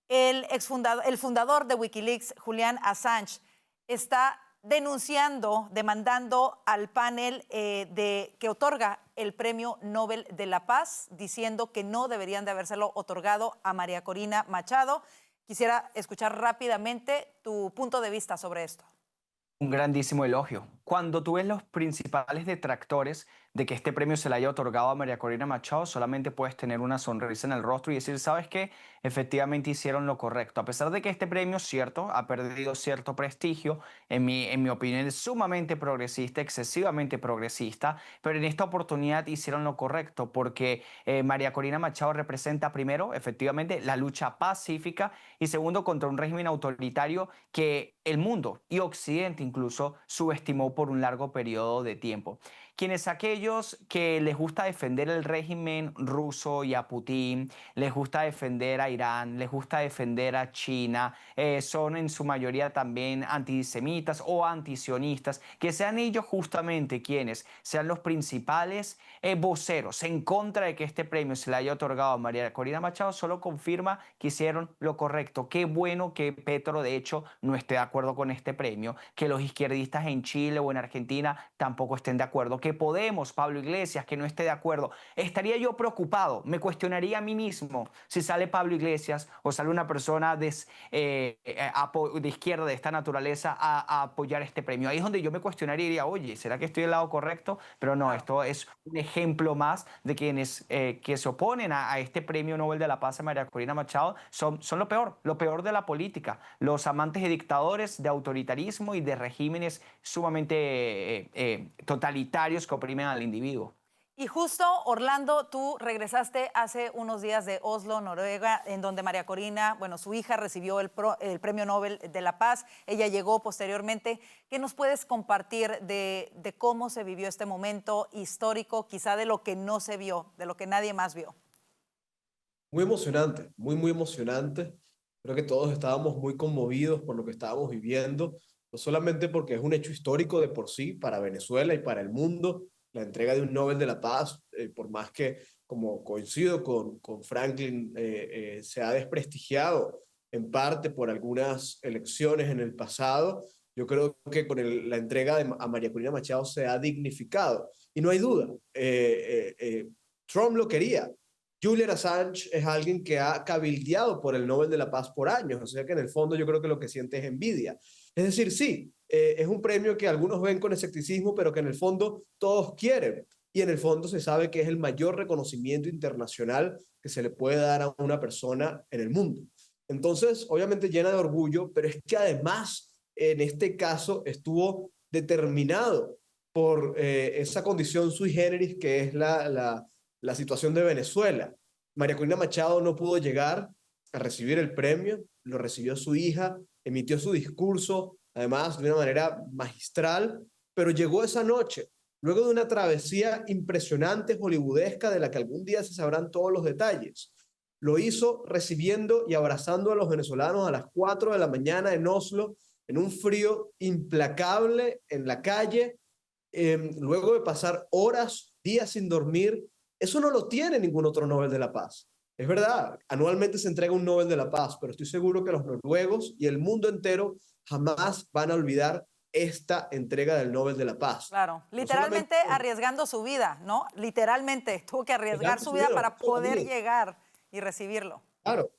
El fundador de Wikileaks, Julian Assange, está demandando al panel que otorga el Premio Nobel de la Paz, diciendo que no deberían de habérselo otorgado a María Corina Machado. Quisiera escuchar rápidamente tu punto de vista sobre esto. Un grandísimo elogio. Cuando tú ves los principales detractores de que este premio se le haya otorgado a María Corina Machado, solamente puedes tener una sonrisa en el rostro y decir, ¿sabes qué? Efectivamente hicieron lo correcto. A pesar de que este premio, cierto, ha perdido cierto prestigio, en mi opinión es sumamente progresista, excesivamente progresista, pero en esta oportunidad hicieron lo correcto porque María Corina Machado representa, primero, efectivamente, la lucha pacífica y segundo, contra un régimen autoritario que el mundo y Occidente incluso subestimó por un largo periodo de tiempo. Quienes aquellos que les gusta defender el régimen ruso y a Putin, les gusta defender a Irán, les gusta defender a China, son en su mayoría también antisemitas o antisionistas, que sean ellos justamente quienes sean los principales voceros en contra de que este premio se le haya otorgado a María Corina Machado, solo confirma que hicieron lo correcto. Qué bueno que Petro, de hecho, no esté de acuerdo con este premio, que los izquierdistas en Chile o en Argentina tampoco estén de acuerdo, que Podemos, Pablo Iglesias, que no esté de acuerdo. Estaría yo preocupado, me cuestionaría a mí mismo si sale Pablo Iglesias o sale una persona de izquierda de esta naturaleza a apoyar este premio. Ahí es donde yo me cuestionaría y diría, oye, ¿será que estoy del lado correcto? Pero no, esto es un ejemplo más de quienes que se oponen a este premio Nobel de la Paz a María Corina Machado son lo peor de la política, los amantes de dictadores, de autoritarismo y de regímenes sumamente totalitarios que oprimen al individuo. Y justo, Orlando, tú regresaste hace unos días de Oslo, Noruega, en donde María Corina, su hija recibió el Premio Nobel de la Paz. Ella llegó posteriormente. ¿Qué nos puedes compartir de cómo se vivió este momento histórico, quizá de lo que no se vio, de lo que nadie más vio? Muy emocionante, muy emocionante. Creo que todos estábamos muy conmovidos por lo que estábamos viviendo, no solamente porque es un hecho histórico de por sí para Venezuela y para el mundo, la entrega de un Nobel de la Paz, por más que, como coincido con Franklin, se ha desprestigiado en parte por algunas elecciones en el pasado. Yo creo que con la entrega a María Corina Machado se ha dignificado. Y no hay duda, Trump lo quería. Julian Assange es alguien que ha cabildeado por el Nobel de la Paz por años, o sea que en el fondo yo creo que lo que siente es envidia. Es decir, sí, es un premio que algunos ven con escepticismo, pero que en el fondo todos quieren. y en el fondo se sabe que es el mayor reconocimiento internacional que se le puede dar a una persona en el mundo. Entonces, obviamente llena de orgullo, pero es que además en este caso estuvo determinado por esa condición sui generis que es la situación de Venezuela. María Corina Machado no pudo llegar a recibir el premio, lo recibió su hija, emitió su discurso, además de una manera magistral, pero llegó esa noche, luego de una travesía impresionante, hollywoodesca, de la que algún día se sabrán todos los detalles. Lo hizo recibiendo y abrazando a los venezolanos a las 4 de la mañana en Oslo, en un frío implacable en la calle, luego de pasar horas, días sin dormir. Eso no lo tiene ningún otro Nobel de la Paz. Es verdad, anualmente se entrega un Nobel de la Paz, pero estoy seguro que los noruegos y el mundo entero jamás van a olvidar esta entrega del Nobel de la Paz. Claro, literalmente arriesgando su vida, ¿no? Literalmente tuvo que arriesgar su vida para poder llegar y recibirlo. Claro,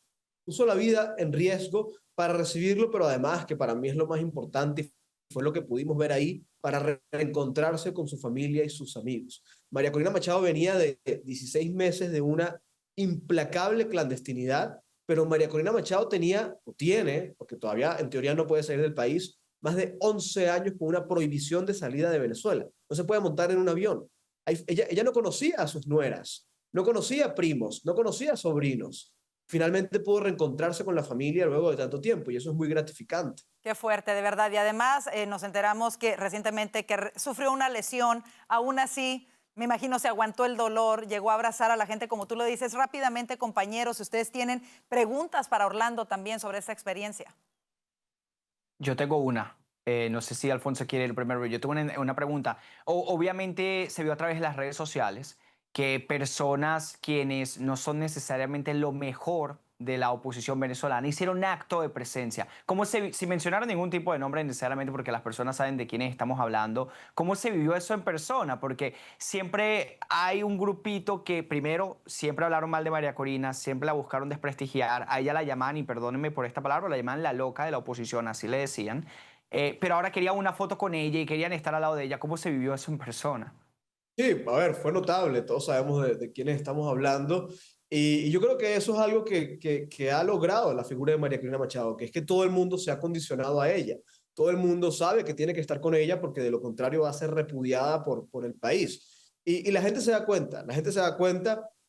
puso la vida en riesgo para recibirlo, pero además, que para mí es lo más importante, y fue lo que pudimos ver ahí, para reencontrarse con su familia y sus amigos. María Corina Machado venía de 16 meses de una implacable clandestinidad, pero María Corina Machado tenía, o tiene, porque todavía en teoría no puede salir del país, más de 11 años con una prohibición de salida de Venezuela. No se puede montar en un avión. Ella no conocía a sus nueras, no conocía primos, no conocía sobrinos. Finalmente pudo reencontrarse con la familia luego de tanto tiempo y eso es muy gratificante. Qué fuerte, de verdad. Y además nos enteramos que recientemente que sufrió una lesión, aún así, me imagino se aguantó el dolor, llegó a abrazar a la gente, como tú lo dices. Rápidamente, compañeros, si ustedes tienen preguntas para Orlando también sobre esta experiencia. Yo tengo una. No sé si Alfonso quiere ir primero. Yo tengo una pregunta. Obviamente se vio a través de las redes sociales que personas quienes no son necesariamente lo mejor de la oposición venezolana hicieron acto de presencia. Sin mencionar ningún tipo de nombre necesariamente porque las personas saben de quiénes estamos hablando, ¿cómo se vivió eso en persona? Porque siempre hay un grupito que primero siempre hablaron mal de María Corina, siempre la buscaron desprestigiar, a ella la llamaban, y perdónenme por esta palabra, la llamaban la loca de la oposición, así le decían, pero ahora querían una foto con ella y querían estar al lado de ella. ¿Cómo se vivió eso en persona? Sí, a ver, fue notable, todos sabemos de quiénes estamos hablando y yo creo que eso es algo que ha logrado la figura de María Corina Machado, que es que todo el mundo se ha condicionado a ella, todo el mundo sabe que tiene que estar con ella porque de lo contrario va a ser repudiada por el país y la gente se da cuenta,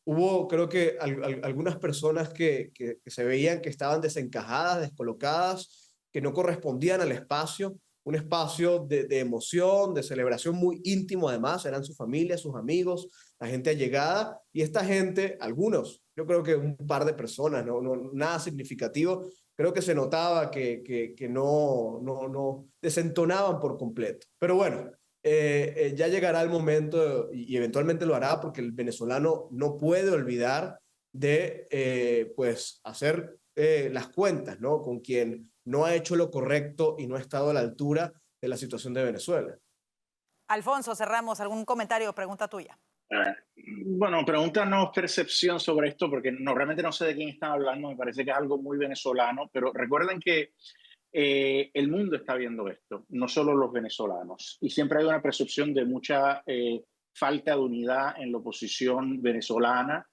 hubo creo que algunas personas que se veían que estaban desencajadas, descolocadas, que no correspondían al espacio, un espacio de emoción, de celebración muy íntimo además, eran su familia, sus amigos, la gente allegada, y esta gente, algunos, yo creo que un par de personas, no nada significativo, creo que se notaba que no desentonaban por completo. Pero bueno, ya llegará el momento, y eventualmente lo hará, porque el venezolano no puede olvidar de pues hacer las cuentas, ¿no? Con quien no ha hecho lo correcto y no ha estado a la altura de la situación de Venezuela. Alfonso, cerramos. ¿Algún comentario o pregunta tuya? Bueno, pregúntanos percepción sobre esto, porque realmente no sé de quién están hablando, me parece que es algo muy venezolano, pero recuerden que el mundo está viendo esto, no solo los venezolanos, y siempre hay una percepción de mucha falta de unidad en la oposición venezolana,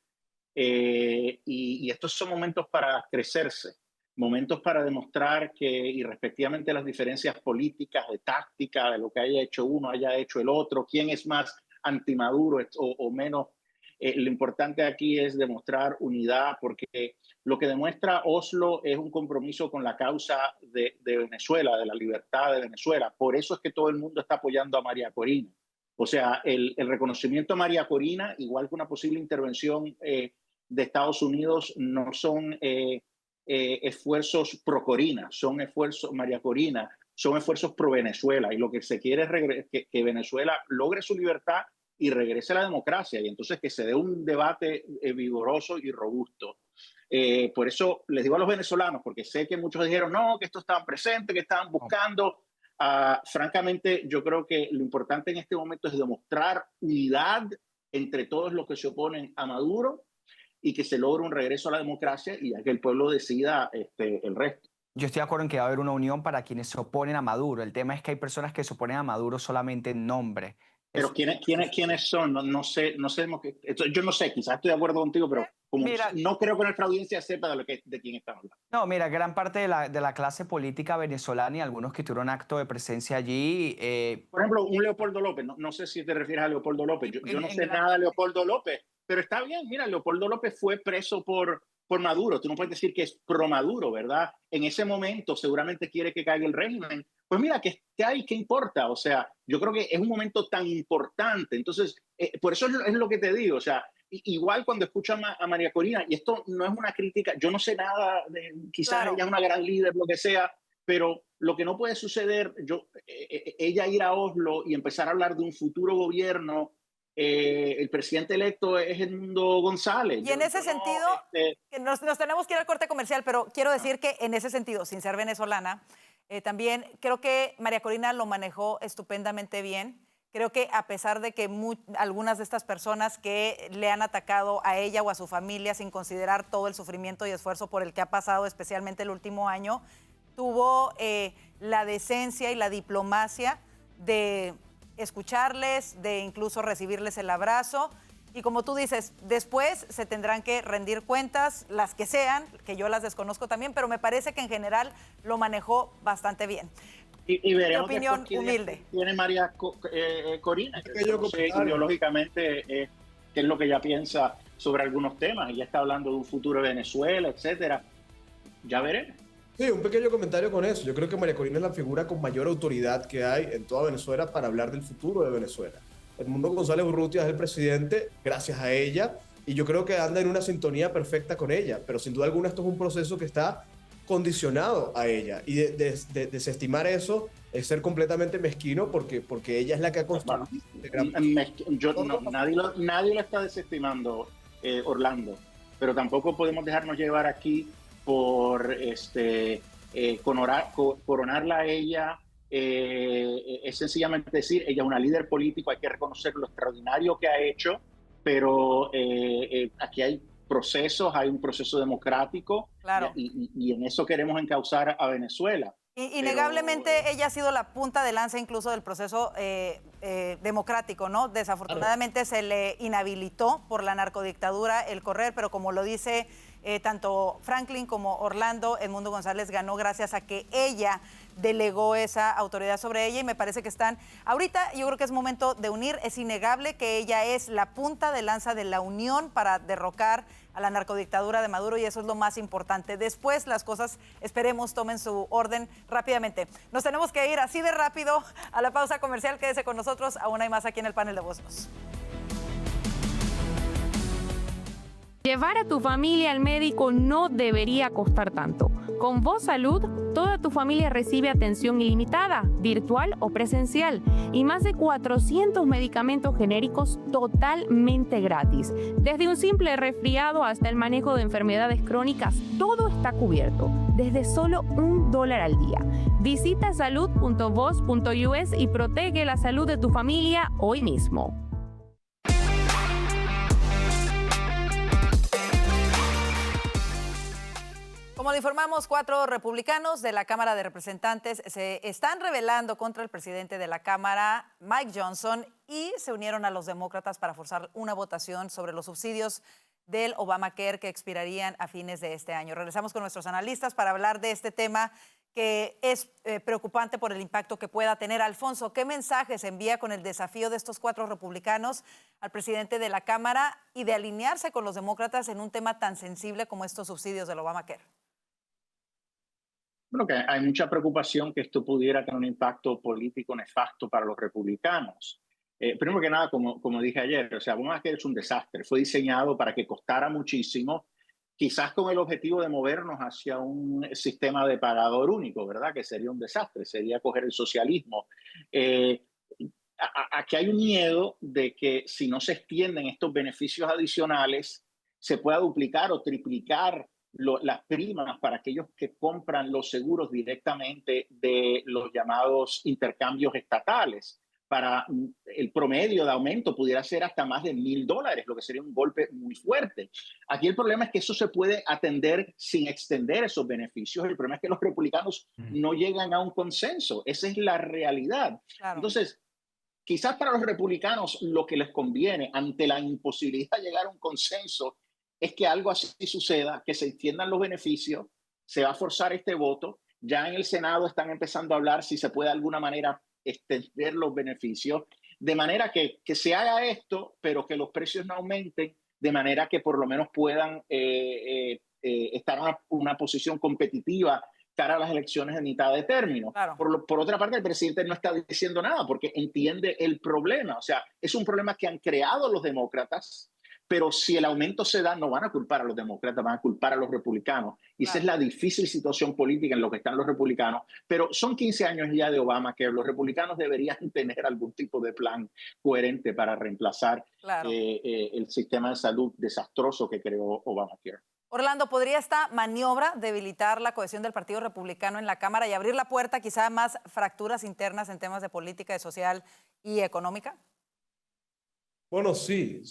y estos son momentos para crecerse, momentos para demostrar que irrespectivamente de las diferencias políticas, de táctica, de lo que haya hecho uno, haya hecho el otro, quién es más antimaduro o menos, lo importante aquí es demostrar unidad, porque lo que demuestra Oslo es un compromiso con la causa de Venezuela, de la libertad de Venezuela. Por eso es que todo el mundo está apoyando a María Corina. O sea, el reconocimiento a María Corina, igual que una posible intervención de Estados Unidos, no son esfuerzos pro Corina, son esfuerzos, María Corina, son esfuerzos pro Venezuela, y lo que se quiere es que Venezuela logre su libertad y regrese a la democracia, y entonces que se dé un debate vigoroso y robusto. Por eso les digo a los venezolanos, porque sé que muchos dijeron, no, que esto estaban presentes, que estaban buscando. Francamente, yo creo que lo importante en este momento es demostrar unidad entre todos los que se oponen a Maduro y que se logre un regreso a la democracia y ya que el pueblo decida el resto. Yo estoy de acuerdo en que va a haber una unión para quienes se oponen a Maduro. El tema es que hay personas que se oponen a Maduro solamente en nombre. Pero ¿quiénes son? No sé, yo no sé, quizás estoy de acuerdo contigo, pero como Mira, no creo que nuestra audiencia sepa de quién estamos hablando. no, mira, gran parte de la clase política venezolana y algunos que tuvieron acto de presencia allí. Por ejemplo, un Leopoldo López, no sé si te refieres a Leopoldo López, yo no sé nada de Leopoldo López, pero está bien, mira, Leopoldo López fue preso por Maduro, tú no puedes decir que es pro Maduro, ¿verdad? En ese momento seguramente quiere que caiga el régimen, pues mira, que esté ahí, ¿qué importa? O sea, yo creo que es un momento tan importante, entonces, por eso es lo que te digo, o sea, igual cuando escuchan a María Corina, y esto no es una crítica, yo no sé nada, quizás Claro. ella es una gran líder, lo que sea, pero lo que no puede suceder, ella ir a Oslo y empezar a hablar de un futuro gobierno, el presidente electo es Edmundo González. Y en ese sentido, que nos tenemos que ir al corte comercial, pero quiero decir que en ese sentido, sin ser venezolana, también creo que María Corina lo manejó estupendamente bien. Creo que a pesar de que algunas de estas personas que le han atacado a ella o a su familia sin considerar todo el sufrimiento y esfuerzo por el que ha pasado, especialmente el último año, tuvo la decencia y la diplomacia de escucharles, de incluso recibirles el abrazo. Y como tú dices, después se tendrán que rendir cuentas, las que sean, que yo las desconozco también, pero me parece que en general lo manejó bastante bien. Y veremos mi opinión quién humilde. Tiene María Corina, que yo no sé ideológicamente qué es lo que ella piensa sobre algunos temas. Ella está hablando de un futuro de Venezuela, etcétera. Ya veremos. Sí, un pequeño comentario con eso. Yo creo que María Corina es la figura con mayor autoridad que hay en toda Venezuela para hablar del futuro de Venezuela. Edmundo González Urrutia es el presidente gracias a ella y yo creo que anda en una sintonía perfecta con ella, pero sin duda alguna esto es un proceso que está condicionado a ella y desestimar eso es ser completamente mezquino porque ella es la que ha construido. Nadie lo está desestimando, Orlando, pero tampoco podemos dejarnos llevar aquí por coronarla a ella. Es sencillamente decir, ella es una líder político, hay que reconocer lo extraordinario que ha hecho, pero aquí hay procesos, hay un proceso democrático, claro. y en eso queremos encauzar a Venezuela. Innegablemente ella ha sido la punta de lanza incluso del proceso democrático, ¿no? Desafortunadamente se le inhabilitó por la narcodictadura el correr, pero como lo dice tanto Franklin como Orlando, Edmundo González ganó gracias a que ella delegó esa autoridad sobre ella y me parece que están, ahorita yo creo que es momento de unir, es innegable que ella es la punta de lanza de la unión para derrocar a la narcodictadura de Maduro y eso es lo más importante. Después las cosas, esperemos, tomen su orden rápidamente. Nos tenemos que ir así de rápido a la pausa comercial, quédese con nosotros, aún hay más aquí en el panel de voces. Llevar a tu familia al médico no debería costar tanto. Con Voz Salud, toda tu familia recibe atención ilimitada, virtual o presencial, y más de 400 medicamentos genéricos totalmente gratis. Desde un simple resfriado hasta el manejo de enfermedades crónicas, todo está cubierto, desde solo $1 al día. Visita salud.voz.us y protege la salud de tu familia hoy mismo. Como le informamos, 4 republicanos de la Cámara de Representantes se están rebelando contra el presidente de la Cámara, Mike Johnson, y se unieron a los demócratas para forzar una votación sobre los subsidios del Obamacare que expirarían a fines de este año. Regresamos con nuestros analistas para hablar de este tema que es preocupante por el impacto que pueda tener. Alfonso, ¿qué mensaje se envía con el desafío de estos 4 republicanos al presidente de la Cámara y de alinearse con los demócratas en un tema tan sensible como estos subsidios del Obamacare? Bueno, que hay mucha preocupación que esto pudiera tener un impacto político nefasto para los republicanos. Primero que nada, como dije ayer, o sea, Obamacare es un desastre. Fue diseñado para que costara muchísimo, quizás con el objetivo de movernos hacia un sistema de pagador único, ¿verdad? Que sería un desastre, sería coger el socialismo. Aquí hay un miedo de que si no se extienden estos beneficios adicionales, se pueda duplicar o triplicar las primas para aquellos que compran los seguros directamente de los llamados intercambios estatales. Para el promedio de aumento pudiera ser hasta más de $1,000, lo que sería un golpe muy fuerte. Aquí el problema es que eso se puede atender sin extender esos beneficios. El problema es que los republicanos no llegan a un consenso. Esa es la realidad. Claro. Entonces, quizás para los republicanos lo que les conviene ante la imposibilidad de llegar a un consenso es que algo así suceda, que se extiendan los beneficios, se va a forzar este voto. Ya en el Senado están empezando a hablar si se puede de alguna manera extender los beneficios, de manera que se haga esto, pero que los precios no aumenten, de manera que por lo menos puedan estar en una posición competitiva cara a las elecciones de mitad de término. Claro. Por otra parte, el presidente no está diciendo nada porque entiende el problema. O sea, es un problema que han creado los demócratas, pero si el aumento se da, no van a culpar a los demócratas, van a culpar a los republicanos. Y esa es la difícil situación política en la que están los republicanos. Pero son 15 años ya de Obama, que los republicanos deberían tener algún tipo de plan coherente para reemplazar el sistema de salud desastroso que creó Obamacare. Orlando, ¿podría esta maniobra debilitar la cohesión del Partido Republicano en la Cámara y abrir la puerta quizá a más fracturas internas en temas de política, social y económica? Bueno, sí,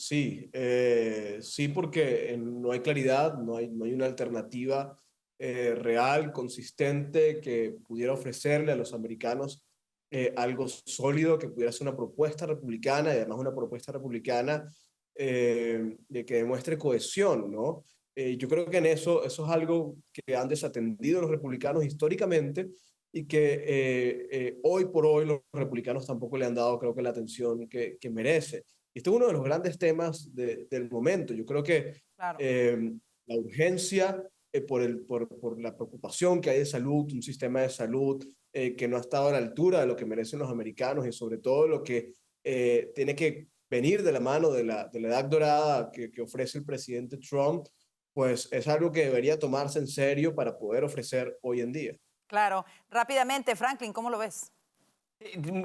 porque no hay claridad, no hay una alternativa real, consistente, que pudiera ofrecerle a los americanos algo sólido, que pudiera ser una propuesta republicana, y además una propuesta republicana de que demuestre cohesión, ¿no? Yo creo que en eso es algo que han desatendido los republicanos históricamente y que hoy por hoy los republicanos tampoco le han dado, creo que, la atención que merece. Este es uno de los grandes temas del momento. Yo creo que la urgencia por la preocupación que hay de salud, un sistema de salud que no ha estado a la altura de lo que merecen los americanos y sobre todo lo que tiene que venir de la mano de la edad dorada que ofrece el presidente Trump, pues es algo que debería tomarse en serio para poder ofrecer hoy en día. Claro. Rápidamente, Franklin, ¿cómo lo ves?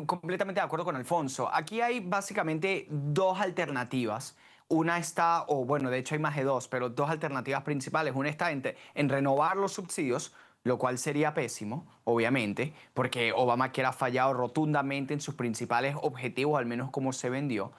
Completamente de acuerdo con Alfonso. Aquí hay básicamente dos alternativas. Una está, o bueno, de hecho hay más de dos, pero dos alternativas principales. Una está en renovar los subsidios, lo cual sería pésimo, obviamente, porque Obamacare ha fallado rotundamente en sus principales objetivos, al menos como se vendió.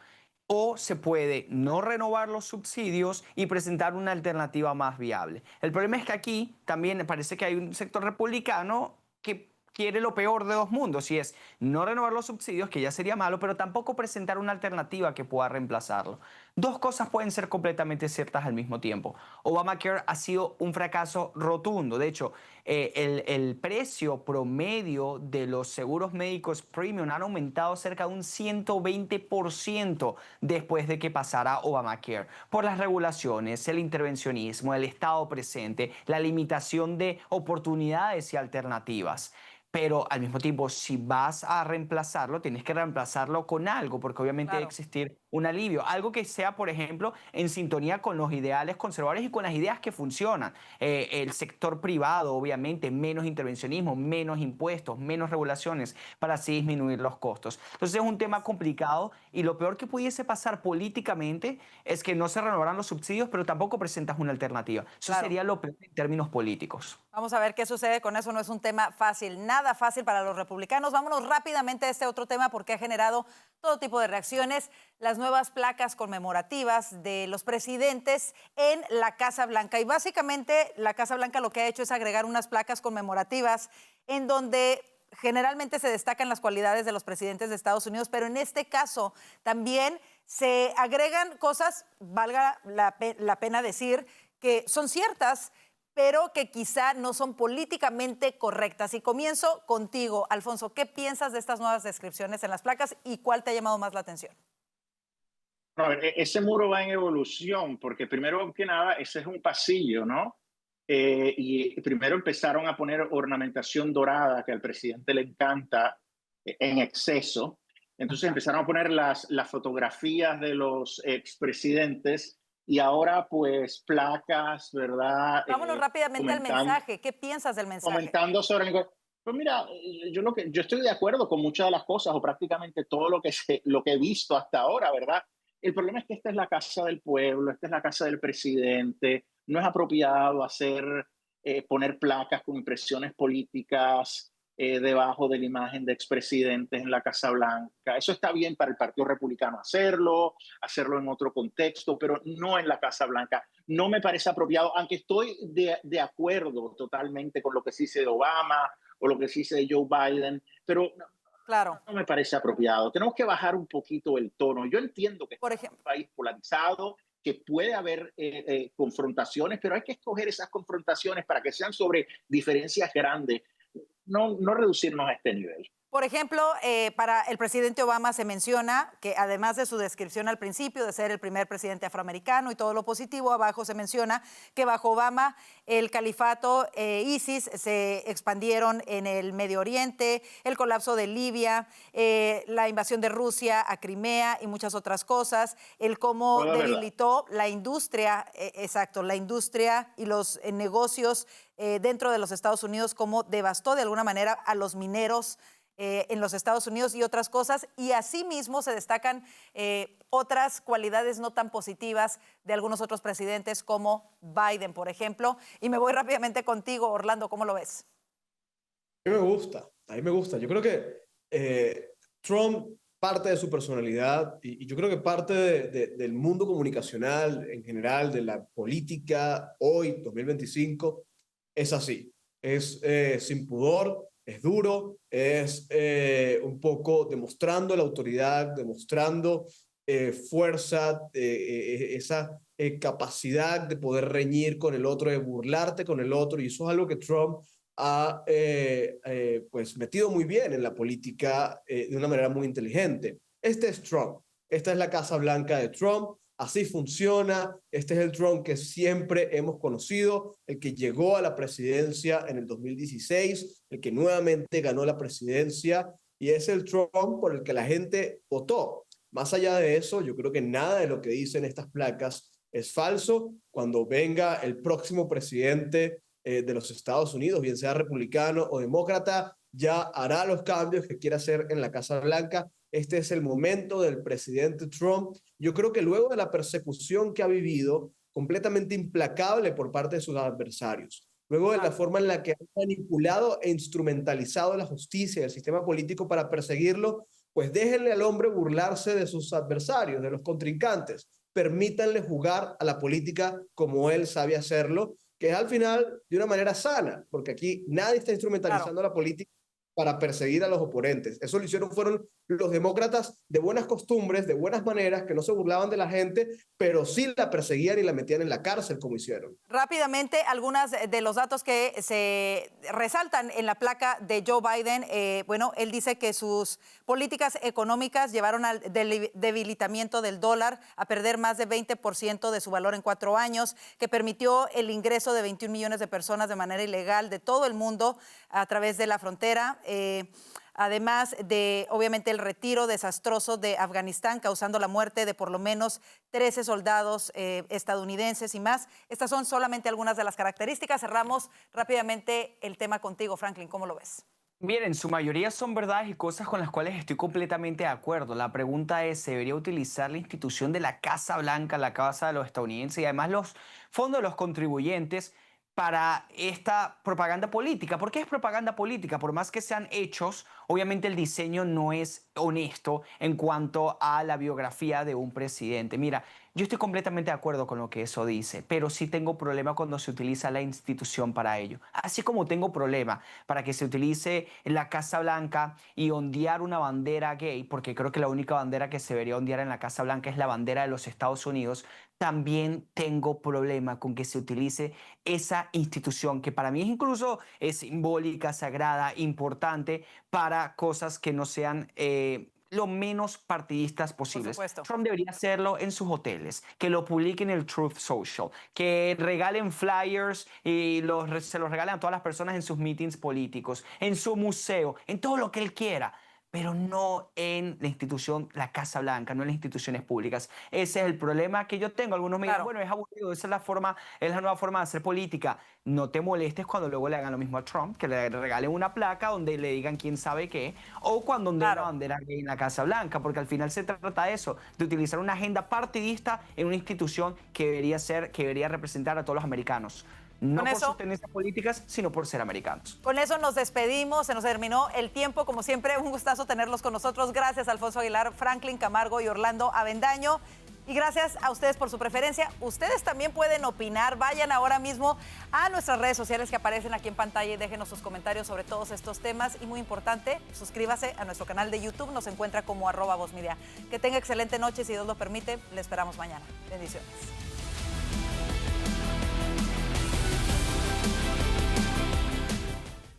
O se puede no renovar los subsidios y presentar una alternativa más viable. El problema es que aquí también parece que hay un sector republicano que quiere lo peor de dos mundos, y es no renovar los subsidios, que ya sería malo, pero tampoco presentar una alternativa que pueda reemplazarlo. Dos cosas pueden ser completamente ciertas al mismo tiempo. Obamacare ha sido un fracaso rotundo. De hecho, el precio promedio de los seguros médicos premium han aumentado cerca de un 120% después de que pasara Obamacare, por las regulaciones, el intervencionismo, el Estado presente, la limitación de oportunidades y alternativas. Pero al mismo tiempo, si vas a reemplazarlo, tienes que reemplazarlo con algo, porque obviamente debe existir un alivio. Algo que sea, por ejemplo, en sintonía con los ideales conservadores y con las ideas que funcionan. El sector privado, obviamente, menos intervencionismo, menos impuestos, menos regulaciones, para así disminuir los costos. Entonces es un tema complicado, y lo peor que pudiese pasar políticamente es que no se renovaran los subsidios, pero tampoco presentas una alternativa. Eso sería lo peor en términos políticos. Vamos a ver qué sucede con eso. No es un tema fácil, nada fácil para los republicanos. Vámonos rápidamente a este otro tema porque ha generado todo tipo de reacciones. Las nuevas placas conmemorativas de los presidentes en la Casa Blanca. Y básicamente la Casa Blanca lo que ha hecho es agregar unas placas conmemorativas en donde generalmente se destacan las cualidades de los presidentes de Estados Unidos, pero en este caso también se agregan cosas, valga la pena decir, que son ciertas, pero que quizá no son políticamente correctas. Y comienzo contigo, Alfonso. ¿Qué piensas de estas nuevas descripciones en las placas y cuál te ha llamado más la atención? A ver, ese muro va en evolución, porque primero que nada, ese es un pasillo, ¿no? Y primero empezaron a poner ornamentación dorada, que al presidente le encanta, en exceso. Entonces empezaron a poner las fotografías de los expresidentes, y ahora, pues, placas, ¿verdad? Vámonos rápidamente al mensaje. ¿Qué piensas del mensaje? Comentando sobre... Pues mira, yo estoy de acuerdo con muchas de las cosas, o prácticamente todo lo que he visto hasta ahora, ¿verdad? El problema es que esta es la casa del pueblo, esta es la casa del presidente. No es apropiado poner placas con impresiones políticas debajo de la imagen de expresidentes en la Casa Blanca. Eso está bien para el Partido Republicano hacerlo en otro contexto, pero no en la Casa Blanca. No me parece apropiado, aunque estoy de acuerdo totalmente con lo que se dice de Obama o lo que se dice de Joe Biden, pero Claro. No me parece apropiado. Tenemos que bajar un poquito el tono. Yo entiendo que por ejemplo, es un país polarizado, que puede haber confrontaciones, pero hay que escoger esas confrontaciones para que sean sobre diferencias grandes, no reducirnos a este nivel. Por ejemplo, para el presidente Obama se menciona que además de su descripción al principio de ser el primer presidente afroamericano y todo lo positivo, abajo se menciona que bajo Obama el califato ISIS se expandieron en el Medio Oriente, el colapso de Libia, la invasión de Rusia a Crimea y muchas otras cosas, el cómo debilitó la industria, la industria y los negocios dentro de los Estados Unidos, cómo devastó de alguna manera a los mineros en los Estados Unidos y otras cosas, y asimismo se destacan otras cualidades no tan positivas de algunos otros presidentes como Biden, por ejemplo. Y me voy rápidamente contigo, Orlando, ¿cómo lo ves? A mí me gusta. Yo creo que Trump, parte de su personalidad, y yo creo que parte del mundo comunicacional en general, de la política hoy, 2025, es así. Es sin pudor, es duro, es un poco demostrando la autoridad, demostrando fuerza, esa capacidad de poder reñir con el otro, de burlarte con el otro, y eso es algo que Trump ha pues metido muy bien en la política de una manera muy inteligente. Este es Trump, esta es la Casa Blanca de Trump. Así funciona, este es el Trump que siempre hemos conocido, el que llegó a la presidencia en el 2016, el que nuevamente ganó la presidencia, y es el Trump por el que la gente votó. Más allá de eso, yo creo que nada de lo que dicen estas placas es falso. Cuando venga el próximo presidente de los Estados Unidos, bien sea republicano o demócrata, ya hará los cambios que quiera hacer en la Casa Blanca. Este es el momento del presidente Trump. Yo creo que luego de la persecución que ha vivido, completamente implacable por parte de sus adversarios, luego de la forma en la que han manipulado e instrumentalizado la justicia y el sistema político para perseguirlo, pues déjenle al hombre burlarse de sus adversarios, de los contrincantes. Permítanle jugar a la política como él sabe hacerlo, que es al final de una manera sana, porque aquí nadie está instrumentalizando la política para perseguir a los oponentes. Eso lo hicieron fueron los demócratas de buenas costumbres, de buenas maneras, que no se burlaban de la gente, pero sí la perseguían y la metían en la cárcel, como hicieron. Rápidamente, algunos de los datos que se resaltan en la placa de Joe Biden. Bueno, él dice que sus políticas económicas llevaron al debilitamiento del dólar, a perder más de 20% de su valor en 4 años, que permitió el ingreso de 21 millones de personas de manera ilegal de todo el mundo a través de la frontera. Además de, obviamente, el retiro desastroso de Afganistán, causando la muerte de por lo menos 13 soldados estadounidenses y más. Estas son solamente algunas de las características. Cerramos rápidamente el tema contigo, Franklin. ¿Cómo lo ves? Bien, en su mayoría son verdades y cosas con las cuales estoy completamente de acuerdo. La pregunta es, ¿se debería utilizar la institución de la Casa Blanca, la Casa de los estadounidenses y además los fondos de los contribuyentes para esta propaganda política? ¿Por qué es propaganda política? Por más que sean hechos, obviamente el diseño no es honesto en cuanto a la biografía de un presidente. Mira, yo estoy completamente de acuerdo con lo que eso dice, pero sí tengo problema cuando se utiliza la institución para ello. Así como tengo problema para que se utilice la Casa Blanca y ondear una bandera gay, porque creo que la única bandera que se debería ondear en la Casa Blanca es la bandera de los Estados Unidos, también tengo problema con que se utilice esa institución que para mí incluso es simbólica, sagrada, importante para cosas que no sean lo menos partidistas posibles. Trump debería hacerlo en sus hoteles, que lo publiquen en el Truth Social, que regalen flyers y se los regalen a todas las personas en sus meetings políticos, en su museo, en todo lo que él quiera, pero no en la institución, la Casa Blanca, no en las instituciones públicas. Ese es el problema que yo tengo. Algunos me dicen, bueno, es aburrido, esa es la nueva forma de hacer política. No te molestes cuando luego le hagan lo mismo a Trump, que le regalen una placa donde le digan quién sabe qué, o cuando onde una bandera gay en la Casa Blanca, porque al final se trata de eso, de utilizar una agenda partidista en una institución que debería representar a todos los americanos. No por sus tendencias políticas, sino por ser americanos. Con eso nos despedimos, se nos terminó el tiempo. Como siempre, un gustazo tenerlos con nosotros. Gracias, Alfonso Aguilar, Franklin Camargo y Orlando Avendaño. Y gracias a ustedes por su preferencia. Ustedes también pueden opinar. Vayan ahora mismo a nuestras redes sociales que aparecen aquí en pantalla y déjenos sus comentarios sobre todos estos temas. Y muy importante, suscríbase a nuestro canal de YouTube. Nos encuentra como @VozMedia. Que tenga excelente noche. Si Dios lo permite, le esperamos mañana. Bendiciones.